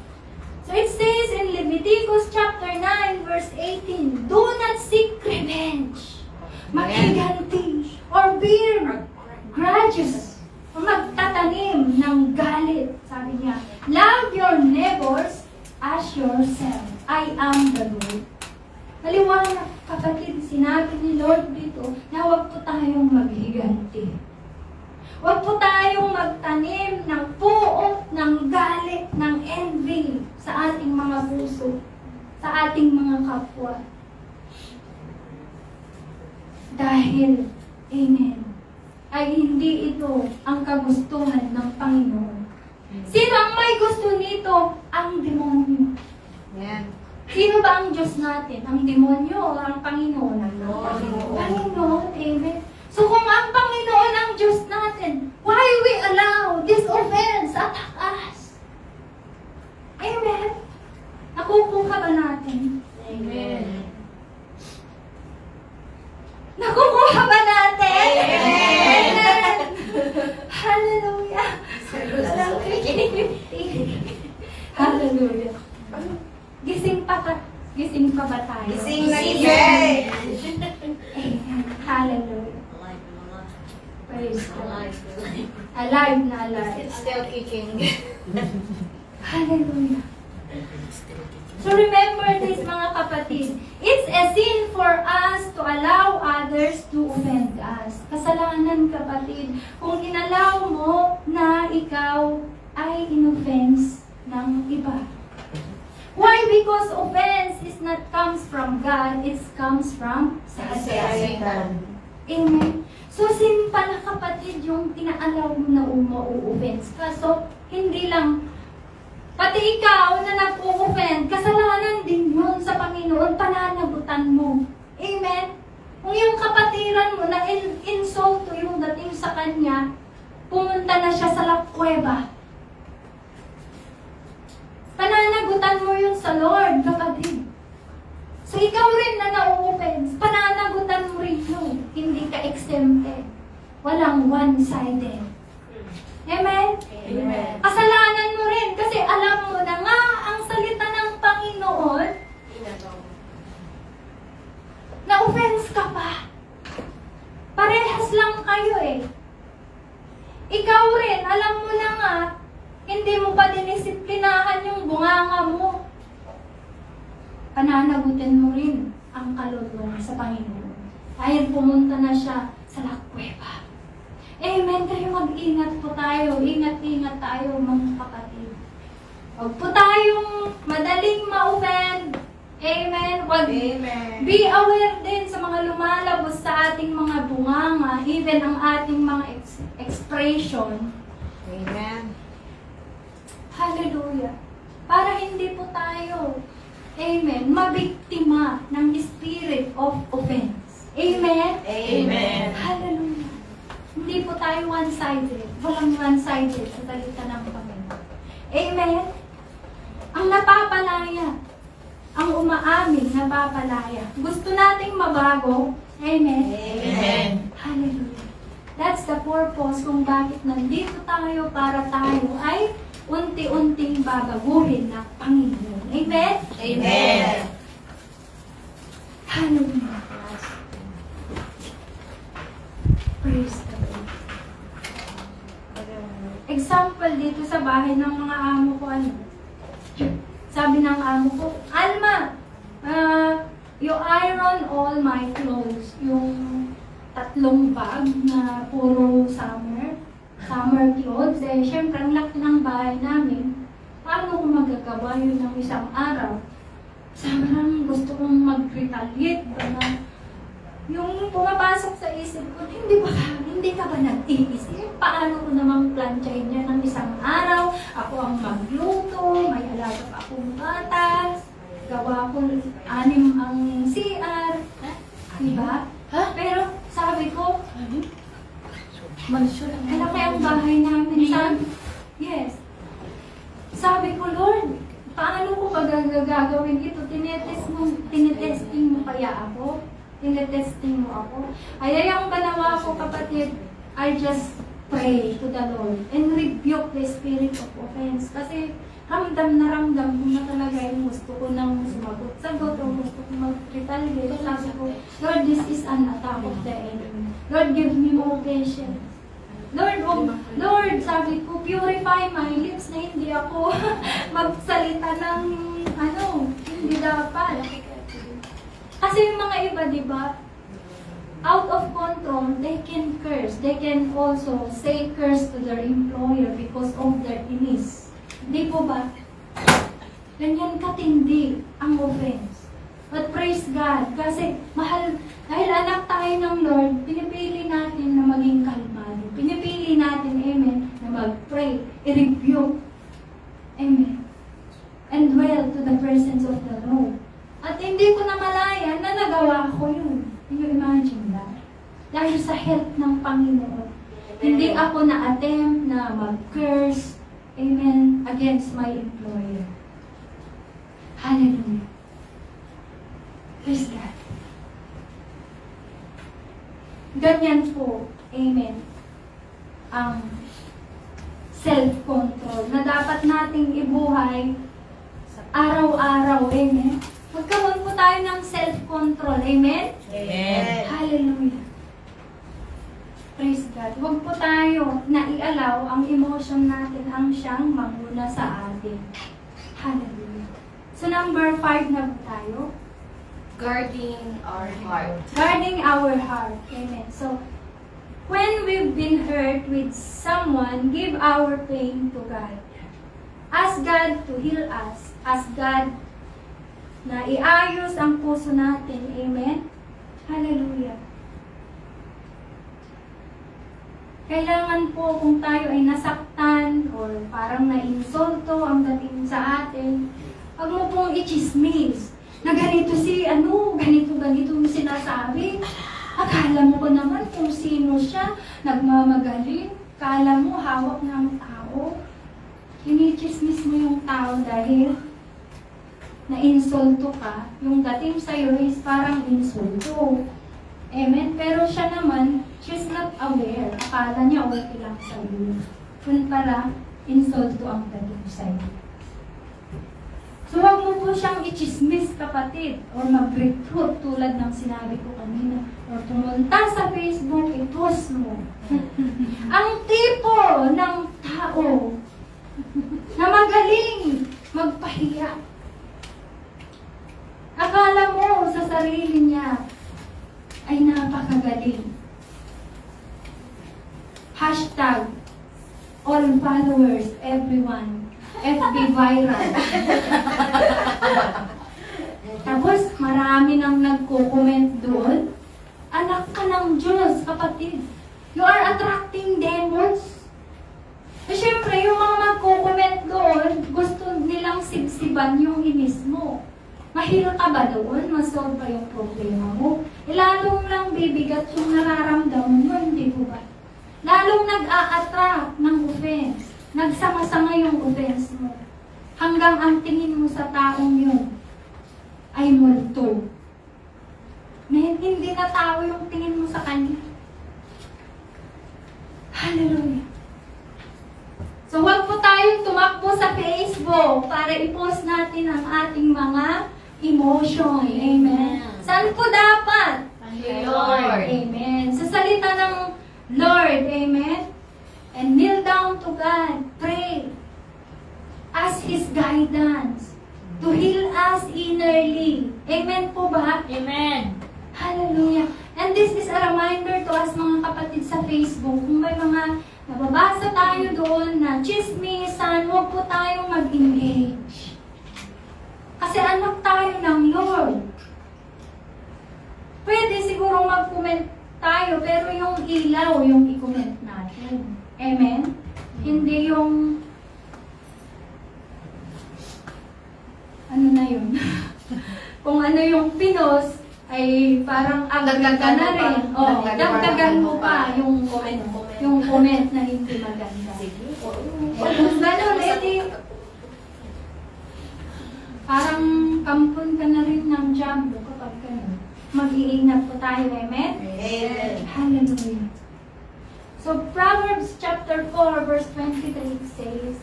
So it says in Leviticus chapter 9 verse 18, do not seek revenge, maghiganti, or bear grudges, o magtatanim ng galit. Sabi niya, love your neighbors as yourself. I am the Lord. Maliwanag, kapatid, sinabi ni Lord dito na huwag po tayong maghiganti. Huwag po tayong magtanim ng puot, ng galit, ng envy sa ating mga puso, sa ating mga kapwa. Dahil, amen, ay hindi ito ang kagustuhan ng Panginoon. Sino ang may gusto nito? Ang demonyo. Yan. Sino ba ang Diyos natin? Ang demonyo o ang Panginoon? Panginoon. Panginoon, amen. So kung ang Panginoon ang Diyos natin, why we allow this offense attack us? Amen. Nakukuha ba natin? Amen. Nakukuha ba natin? Amen. Hallelujah. Hallelujah. Gising pa ba tayo? Gising na gising. Amen. Hallelujah. Praise God. Alive. Alive na alive. Still kicking. Hallelujah. So remember this, mga kapatid. It's a sin for us to allow others to offend us. Kasalanan, kapatid, kung inalaw mo na ikaw ay inoffense ng iba. Why? Because offense is not comes from God, it comes from Satan. Amen. So, sin pala, kapatid, yung inaalaw mo na ma-offense ka. So, hindi lang, pati ikaw na nag-offend, kasalanan din yun sa Panginoon, pananagutan mo. Amen? Kung yung kapatiran mo na insult yung dating sa kanya, pumunta na siya sa lakweba. Pananagutan mo yun sa Lord, kapatid. So, ikaw rin na na-offense, pananagutan mo rin yun. Hindi ka exempted. Walang one-sided. Amen? Amen. Kasalanan mo rin kasi alam mo na nga ang salita ng Panginoon, na-offense ka pa. Parehas lang kayo eh. Ikaw rin, alam mo na nga, hindi mo pa dinisiplinahan yung bunganga mo. Pananagutin mo rin ang kaluluwa sa Panginoon. Dahil pumunta na siya sa lakweba. Amen. Kaya mag-ingat po tayo. Ingat-ingat tayo, mga kapatid. Huwag po tayong madaling ma-offend. Amen. Huwag Amen. be aware din sa mga lumalabos sa ating mga bunganga, even ang ating mga expression. Amen. Hallelujah. Para hindi po tayo, amen, mabiktima ng spirit of offense. Amen? Amen. Hallelujah. Hindi po tayo one-sided. Walang one-sided sa salita ng Panginoon. Amen? Ang napapalaya, ang umaamin, napapalaya. Gusto nating mabago. Amen? Amen. Hallelujah. That's the purpose kung bakit nandito tayo para tayo ay unti-unting babaguhin ng Panginoon. Amen? Amen. Hallelujah. Praise the Lord. Example dito sa bahay ng mga amo ko, ano? Sabi ng amo ko, Alma, you iron all my clothes. Yung 3 bag na puro summer clothes. Eh, syempre, ang laki ng bahay namin. Paano ko magagawa yun ng isang araw? Sabi lang, gusto kong mag-retaliate. Yung pumapasok sa isip ko, hindi ka ba nag-iisip? Paano ko namang plansyahin yan ng isang araw? Ako ang magluto, may alaga pa akong gatas, gawa ko 6 ang CR. Diba? Pero sabi ko, malaki ang bahay namin. Yes. Sabi ko, Lord, paano ko gagawin ito? Tinetesting mo kaya ako? Tinetesting mo ako? Ay, ang ganawa ko, kapatid, I just pray to the Lord and rebuke the spirit of offense. Kasi ramdam ko na talaga yung gusto ko nang sumagot-sagot o gusto ko mag-retaliate. Sabi ko, Lord, this is an attack of the enemy. Lord, give me more patience. Lord, sabi ko, purify my lips na hindi ako magsalita ng hindi dapat. Kasi yung mga iba, di ba, out of control, they can curse. They can also say curse to their employer because of their inis. Di po ba? Ganyan katindi ang offense. But praise God, kasi dahil anak tayo ng Lord, pinipili natin na maging kalmado. Pinipili natin, amen, na mag-pray, i-rebuke. Amen. And dwell to the presence of the Lord. At hindi ko na malaya na nagawa ko yun. Can you imagine that? Dahil sa help ng Panginoon. Hindi ako na-attempt na mag-curse, amen, against my employer. Hallelujah. Praise God. Ganyan po, amen, ang self-control na dapat nating ibuhay araw-araw, amen. Magkaroon po tayo ng self-control, amen? Amen. Hallelujah. Praise God. Huwag po tayo na i-allow ang emotion natin ang siyang manguna sa atin. Hallelujah. So number 5 na po tayo. Guarding our heart. Guarding our heart. Amen. So, when we've been hurt with someone, give our pain to God. Ask God to heal us. Ask God na iayos ang puso natin. Amen? Hallelujah. Kailangan po kung tayo ay nasaktan or parang na-insulto ang dating sa atin, huwag mo pong i-chismis na ganito ganito yung sinasabi. Akala mo ko naman kung sino siya, nagmamagaling. Akala mo hawak ng tao. Ini-chismis mo yung tao dahil na-insulto ka. Yung dating sa'yo is parang insulto. Amen? Pero siya naman, she's not aware. Akala niya okay lang sa'yo. Kung pala, insulto ang dating sa'yo. So, huwag mo po siyang i-chismis, kapatid, or mag-recruit tulad ng sinabi ko kanina, or pumunta sa Facebook, i-post mo. Ang tipo ng tao na magaling magpahiya. Akala mo sa sarili niya ay napakagaling. Hashtag, all followers, everyone. FB viral. Tapos, marami nang nagko-comment doon. Anak ka ng Diyos, kapatid. You are attracting demons. Eh, syempre, yung mga magko-comment doon, gusto nilang sibsiban yung inis mo. Mahirap ka ba doon? Masolve ba yung problema mo? Eh, lalong lang bibigat yung nararamdaman mo, hindi po ba? Lalong nag-a-attract ng offense. Nagsama-sama yung offense mo. Hanggang ang tingin mo sa taong yun ay multo. Hindi na tao yung tingin mo sa kanya. Hallelujah. So, huwag po tayong tumakbo sa Facebook para i-post natin ang ating mga emotion. Amen. Saan po dapat? Lord. Amen. Sa salita ng Lord. Amen. And kneel down to God. Pray. Ask His guidance to heal us innerly. Amen po ba? Amen. Hallelujah. And this is a reminder to us mga kapatid sa Facebook. Kung may mga nababasa tayo doon na chismisan, huwag po tayong mag-engage. Kasi anak tayo ng Lord. Pwede siguro mag-comment tayo, pero yung ilaw yung i-comment natin. Amen? Hindi yung ano na yun? Kung ano yung pinos, ay parang agad ka na rin. O, dagdagan mo pa yung comment na hindi maganda. Kung gano'n, edi, parang kampun ka na rin ng jumbo kapag gano'n. Mag-iingat po tayo, amen? Amen. Hallelujah. So, Proverbs chapter 4, verse 23 says,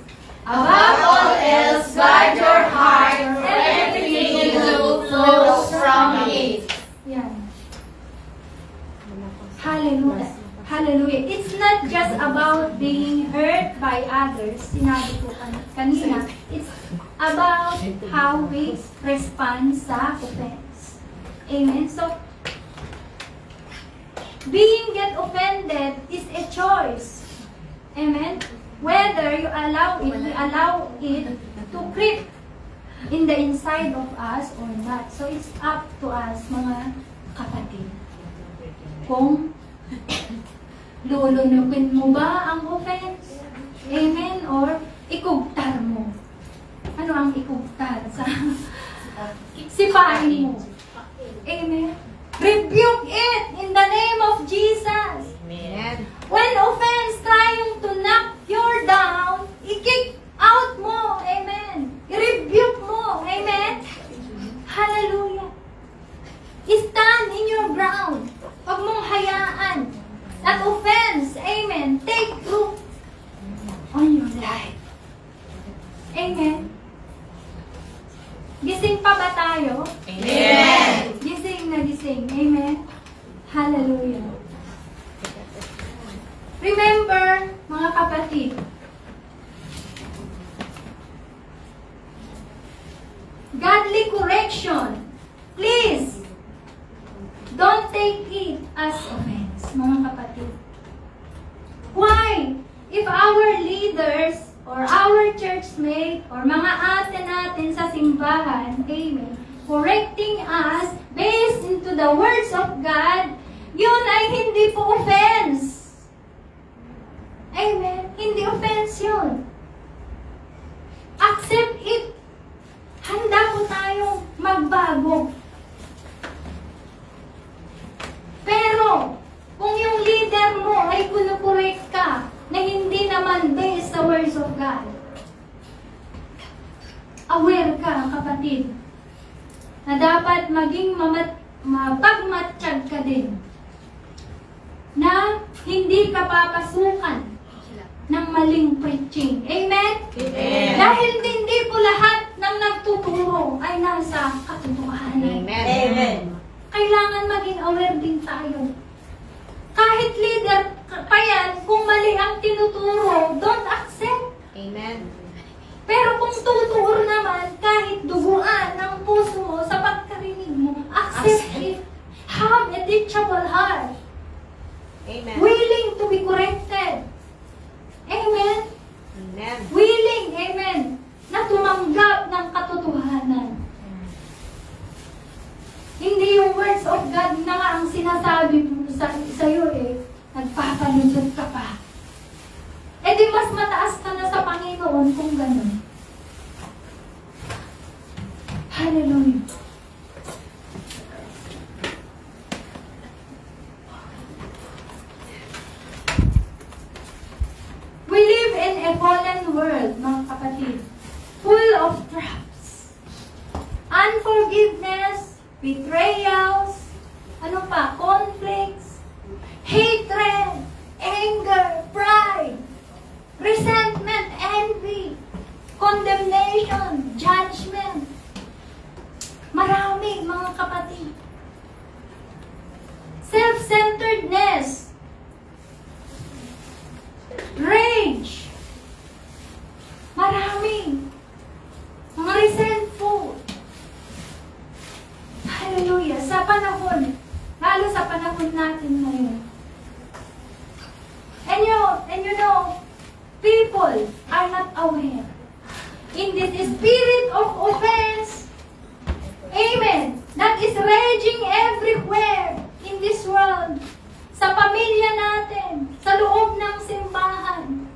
Above all else, guard your heart, for everything you do flows from it. Yan. Hallelujah. Hallelujah. It's not just about being hurt by others. Sinabi ko kanina. It's about how we respond sa offense. Amen? So, being get offended is a choice. Amen? Whether you allow it, we allow it to creep in the inside of us or not. So, it's up to us, mga kapatid. Kung lulunupin mo ba ang offense? Amen? Or ikugtar mo? Ano ang ikugtar? Sipahin mo. Amen? Rebuke it in the name of Jesus. Amen. When offense trying to knock you down, i-kick out mo. Amen? I-rebuke mo. Amen? Hallelujah. Stand in your ground. Huwag mong hayaan that offense, amen, take root on your life. Amen? Gising pa ba tayo? Amen. Gising na gising. Amen? Hallelujah. Remember, mga kapatid, godly correction, please, don't take it as offense, mga kapatid. Why? If our leaders or our churchmate or mga ate natin sa simbahan, amen, correcting us based into the words of God, yun ay hindi po offense. Amen? Hindi offense yun. Accept it. Handa po tayong magbago. Pero, kung yung leader mo ay kunukorek ka na hindi naman based sa words of God, aware ka, kapatid, na dapat maging mapagmatsyag ka din na hindi ka papasukan ng maling preaching. Amen? Amen. Dahil hindi po lahat ng nagtuturo ay nasa katotohanan. Amen. Amen. Kailangan maging aware din tayo. Kahit leader pa yan, kung mali ang tinuturo, don't accept. Amen. Pero kung tuturo naman, kahit duguan ng puso mo sa pagkarinig mo, accept it. Have a teachable heart. Amen. Willing to be corrected. Amen? Amen. Willing, amen, na tumanggap ng katotohanan. Hindi yung words of God na nga ang sinasabi mo sa'yo nagpapalusot ka pa. Eh di mas mataas ka na sa Panginoon kung gano'n. Hallelujah. We live in a fallen world, mga kapatid, full of traps, unforgiveness, betrayals, conflicts, hatred, anger, pride, resentment, envy, condemnation, judgment. Marami, mga kapatid. Self-centeredness, rage, marami, mga resentful. Hallelujah. Sa panahon, lalo sa panahon natin ngayon. And you know, people are not aware. In this spirit of offense, amen, that is raging everywhere in this world, sa pamilya natin, sa loob ng simbahan.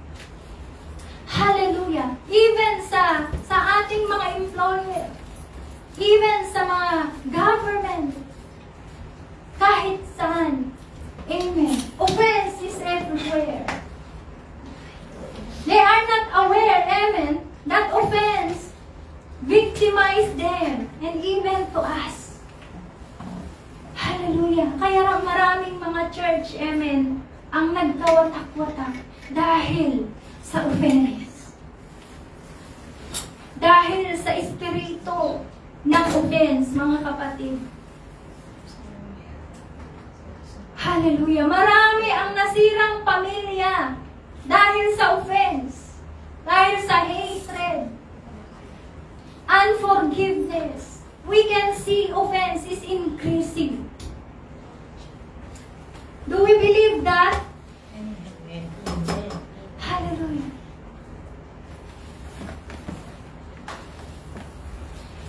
Hallelujah. Even sa ating mga employer, even sa mga government, kahit saan. Amen. Offense is everywhere. They are not aware, amen, that offense victimize them and even to us. Hallelujah. Kaya maraming mga church, amen, ang nagkawatak-watak dahil sa offense. Dahil sa espiritu ng offense, mga kapatid. Hallelujah. Marami ang nasirang pamilya dahil sa offense, dahil sa hatred, unforgiveness. We can see offense is increasing. Do we believe that? Hallelujah.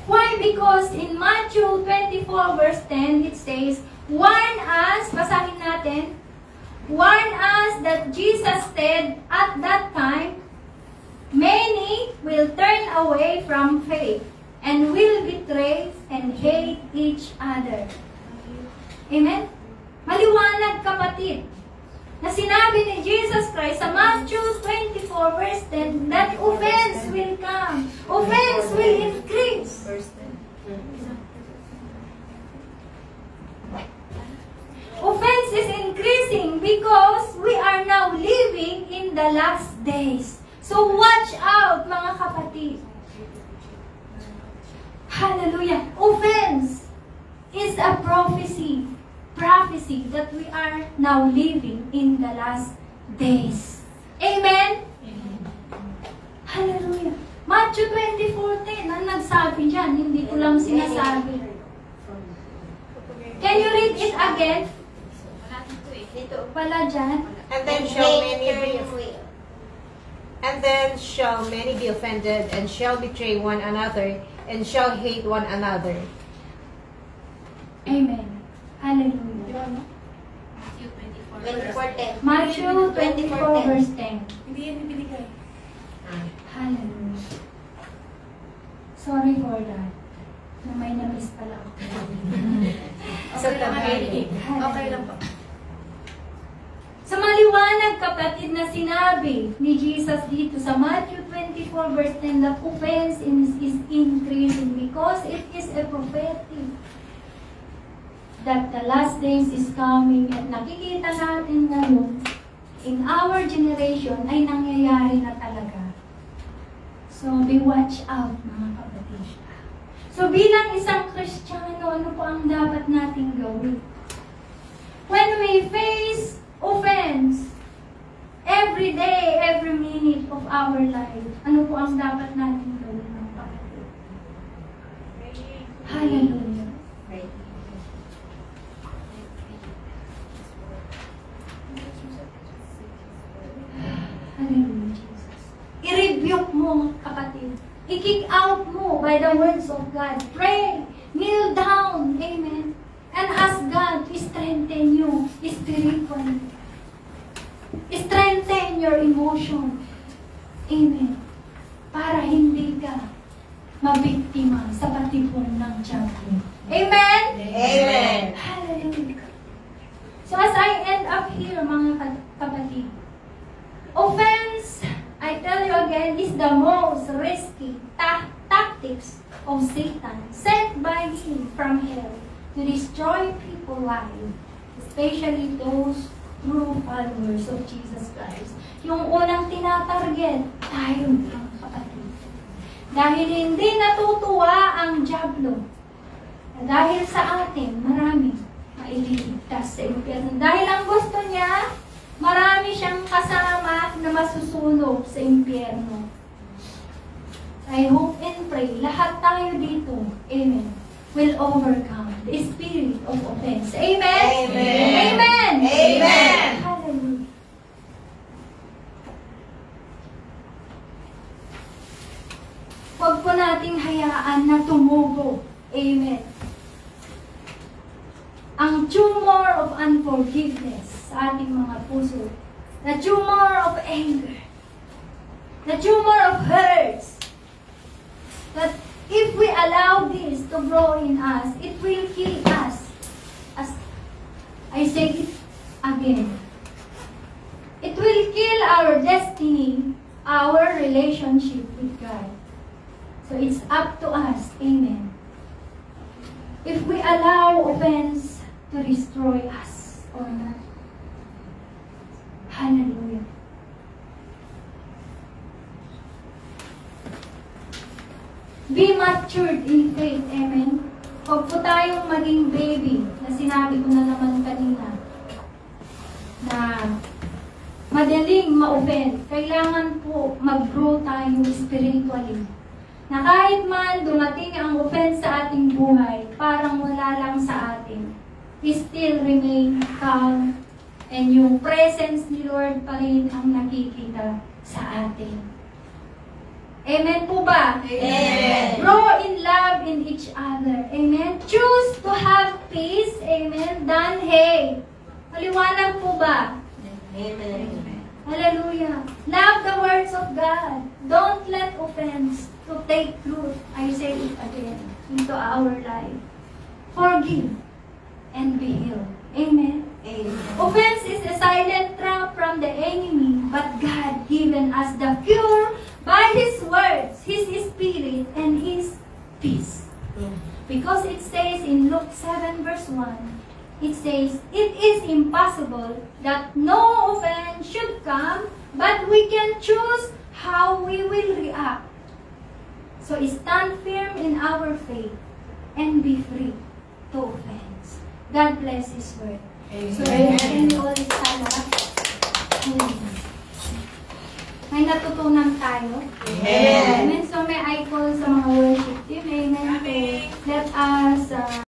Why? Because in Matthew 24 verse 10, it says, warn us, basahin natin, warn us that Jesus said at that time, many will turn away from faith and will betray and hate each other. Amen? Maliwanag, kapatid, na sinabi ni Jesus Christ sa Matthew 24 verse 10 that offense will come. Offense will increase. Offense is increasing because we are now living in the last days. So watch out, mga kapatid. Hallelujah. Offense is a prophecy that we are now living in the last days. Amen? Hallelujah. Matthew 24:10, ang nagsabi dyan, hindi ko lang sinasabi. Can you read it again? Dito. Wala dyan. And then shall many be offended, and shall betray one another, and shall hate one another. Amen. Hallelujah. Matthew 24 verse 10. Hindi yan ibinigay. Hallelujah. Sorry for that. Na may na-miss pala ako. Okay lang, okay lang po. Sa maliwanag, kapatid, na sinabi ni Jesus dito sa Matthew 24 verse 10, the offense is increasing because it is a prophetic that the last days is coming, at nakikita natin ngayon in our generation ay nangyayari na talaga. So be watch out, mga kapatid. So bilang isang Kristiyano, ano po ang dapat nating gawin? When we face offense every day, every minute of our life, ano po ang dapat nating gawin, mga kapatid? Hallelujah. Hallelujah, Jesus. I-rebuke mo, kapatid. I-kick out mo by the words of God. Pray. Kneel down. Amen. And ask God to strengthen you spiritually. Strengthen your emotion. Amen. Para hindi ka mabiktima sa patibong ng diablo. Amen? Amen. Hallelujah. So as I end up here, mga kapatid, offense, I tell you again, is the most risky tactics of Satan sent by him from hell to destroy people's lives, especially those true followers of Jesus Christ. Yung unang tinatarget, tayo, mga kapatid. Dahil hindi natutuwa ang diablo, dahil sa atin, marami maililigtas sa impyerno. Dahil ang gusto niya, marami siyang kasama na masusunog sa impyerno. I hope and pray, lahat tayo dito, amen, will overcome the spirit of offense. Amen? Amen. Amen. Amen. Hallelujah. Huwag po nating hayaan na tumubo. Amen. Ang tumor of unforgiveness sa ating mga puso, the tumor of anger, the tumor of hurts, that if we allow this to grow in us, it will kill us. As I say it again, it will kill our destiny, our relationship with God. So it's up to us, amen. If we allow offense to destroy us or not. Hallelujah. maging baby na sinabi ko na naman kanina na madaling ma-offend. Kailangan po mag-grow tayo spiritually. Na kahit man dumating ang offense sa ating buhay, parang wala lang sa atin. We still remain calm and yung presence ni Lord pa rin ang nakikita sa atin. Amen po ba? Amen. Grow in love in each other. Amen. Choose to have peace. Amen. Than hate. Maliwanag po ba? Amen. Hallelujah. Love the words of God. Don't let offense to take root. I say it again. Into our life. Forgive and be healed. Amen. Amen. Offense is a silent trap from the enemy, but God given us the cure by His words, His Spirit, and His peace. Because it says in Luke 7 verse 1, it says, it is impossible that no offense should come, but we can choose how we will react. So stand firm in our faith and be free to offense. God bless His word. So, can you all stand up? May natutunan tayo. Amen. Amen. So, may I call sa mga worship team. Amen. So, let us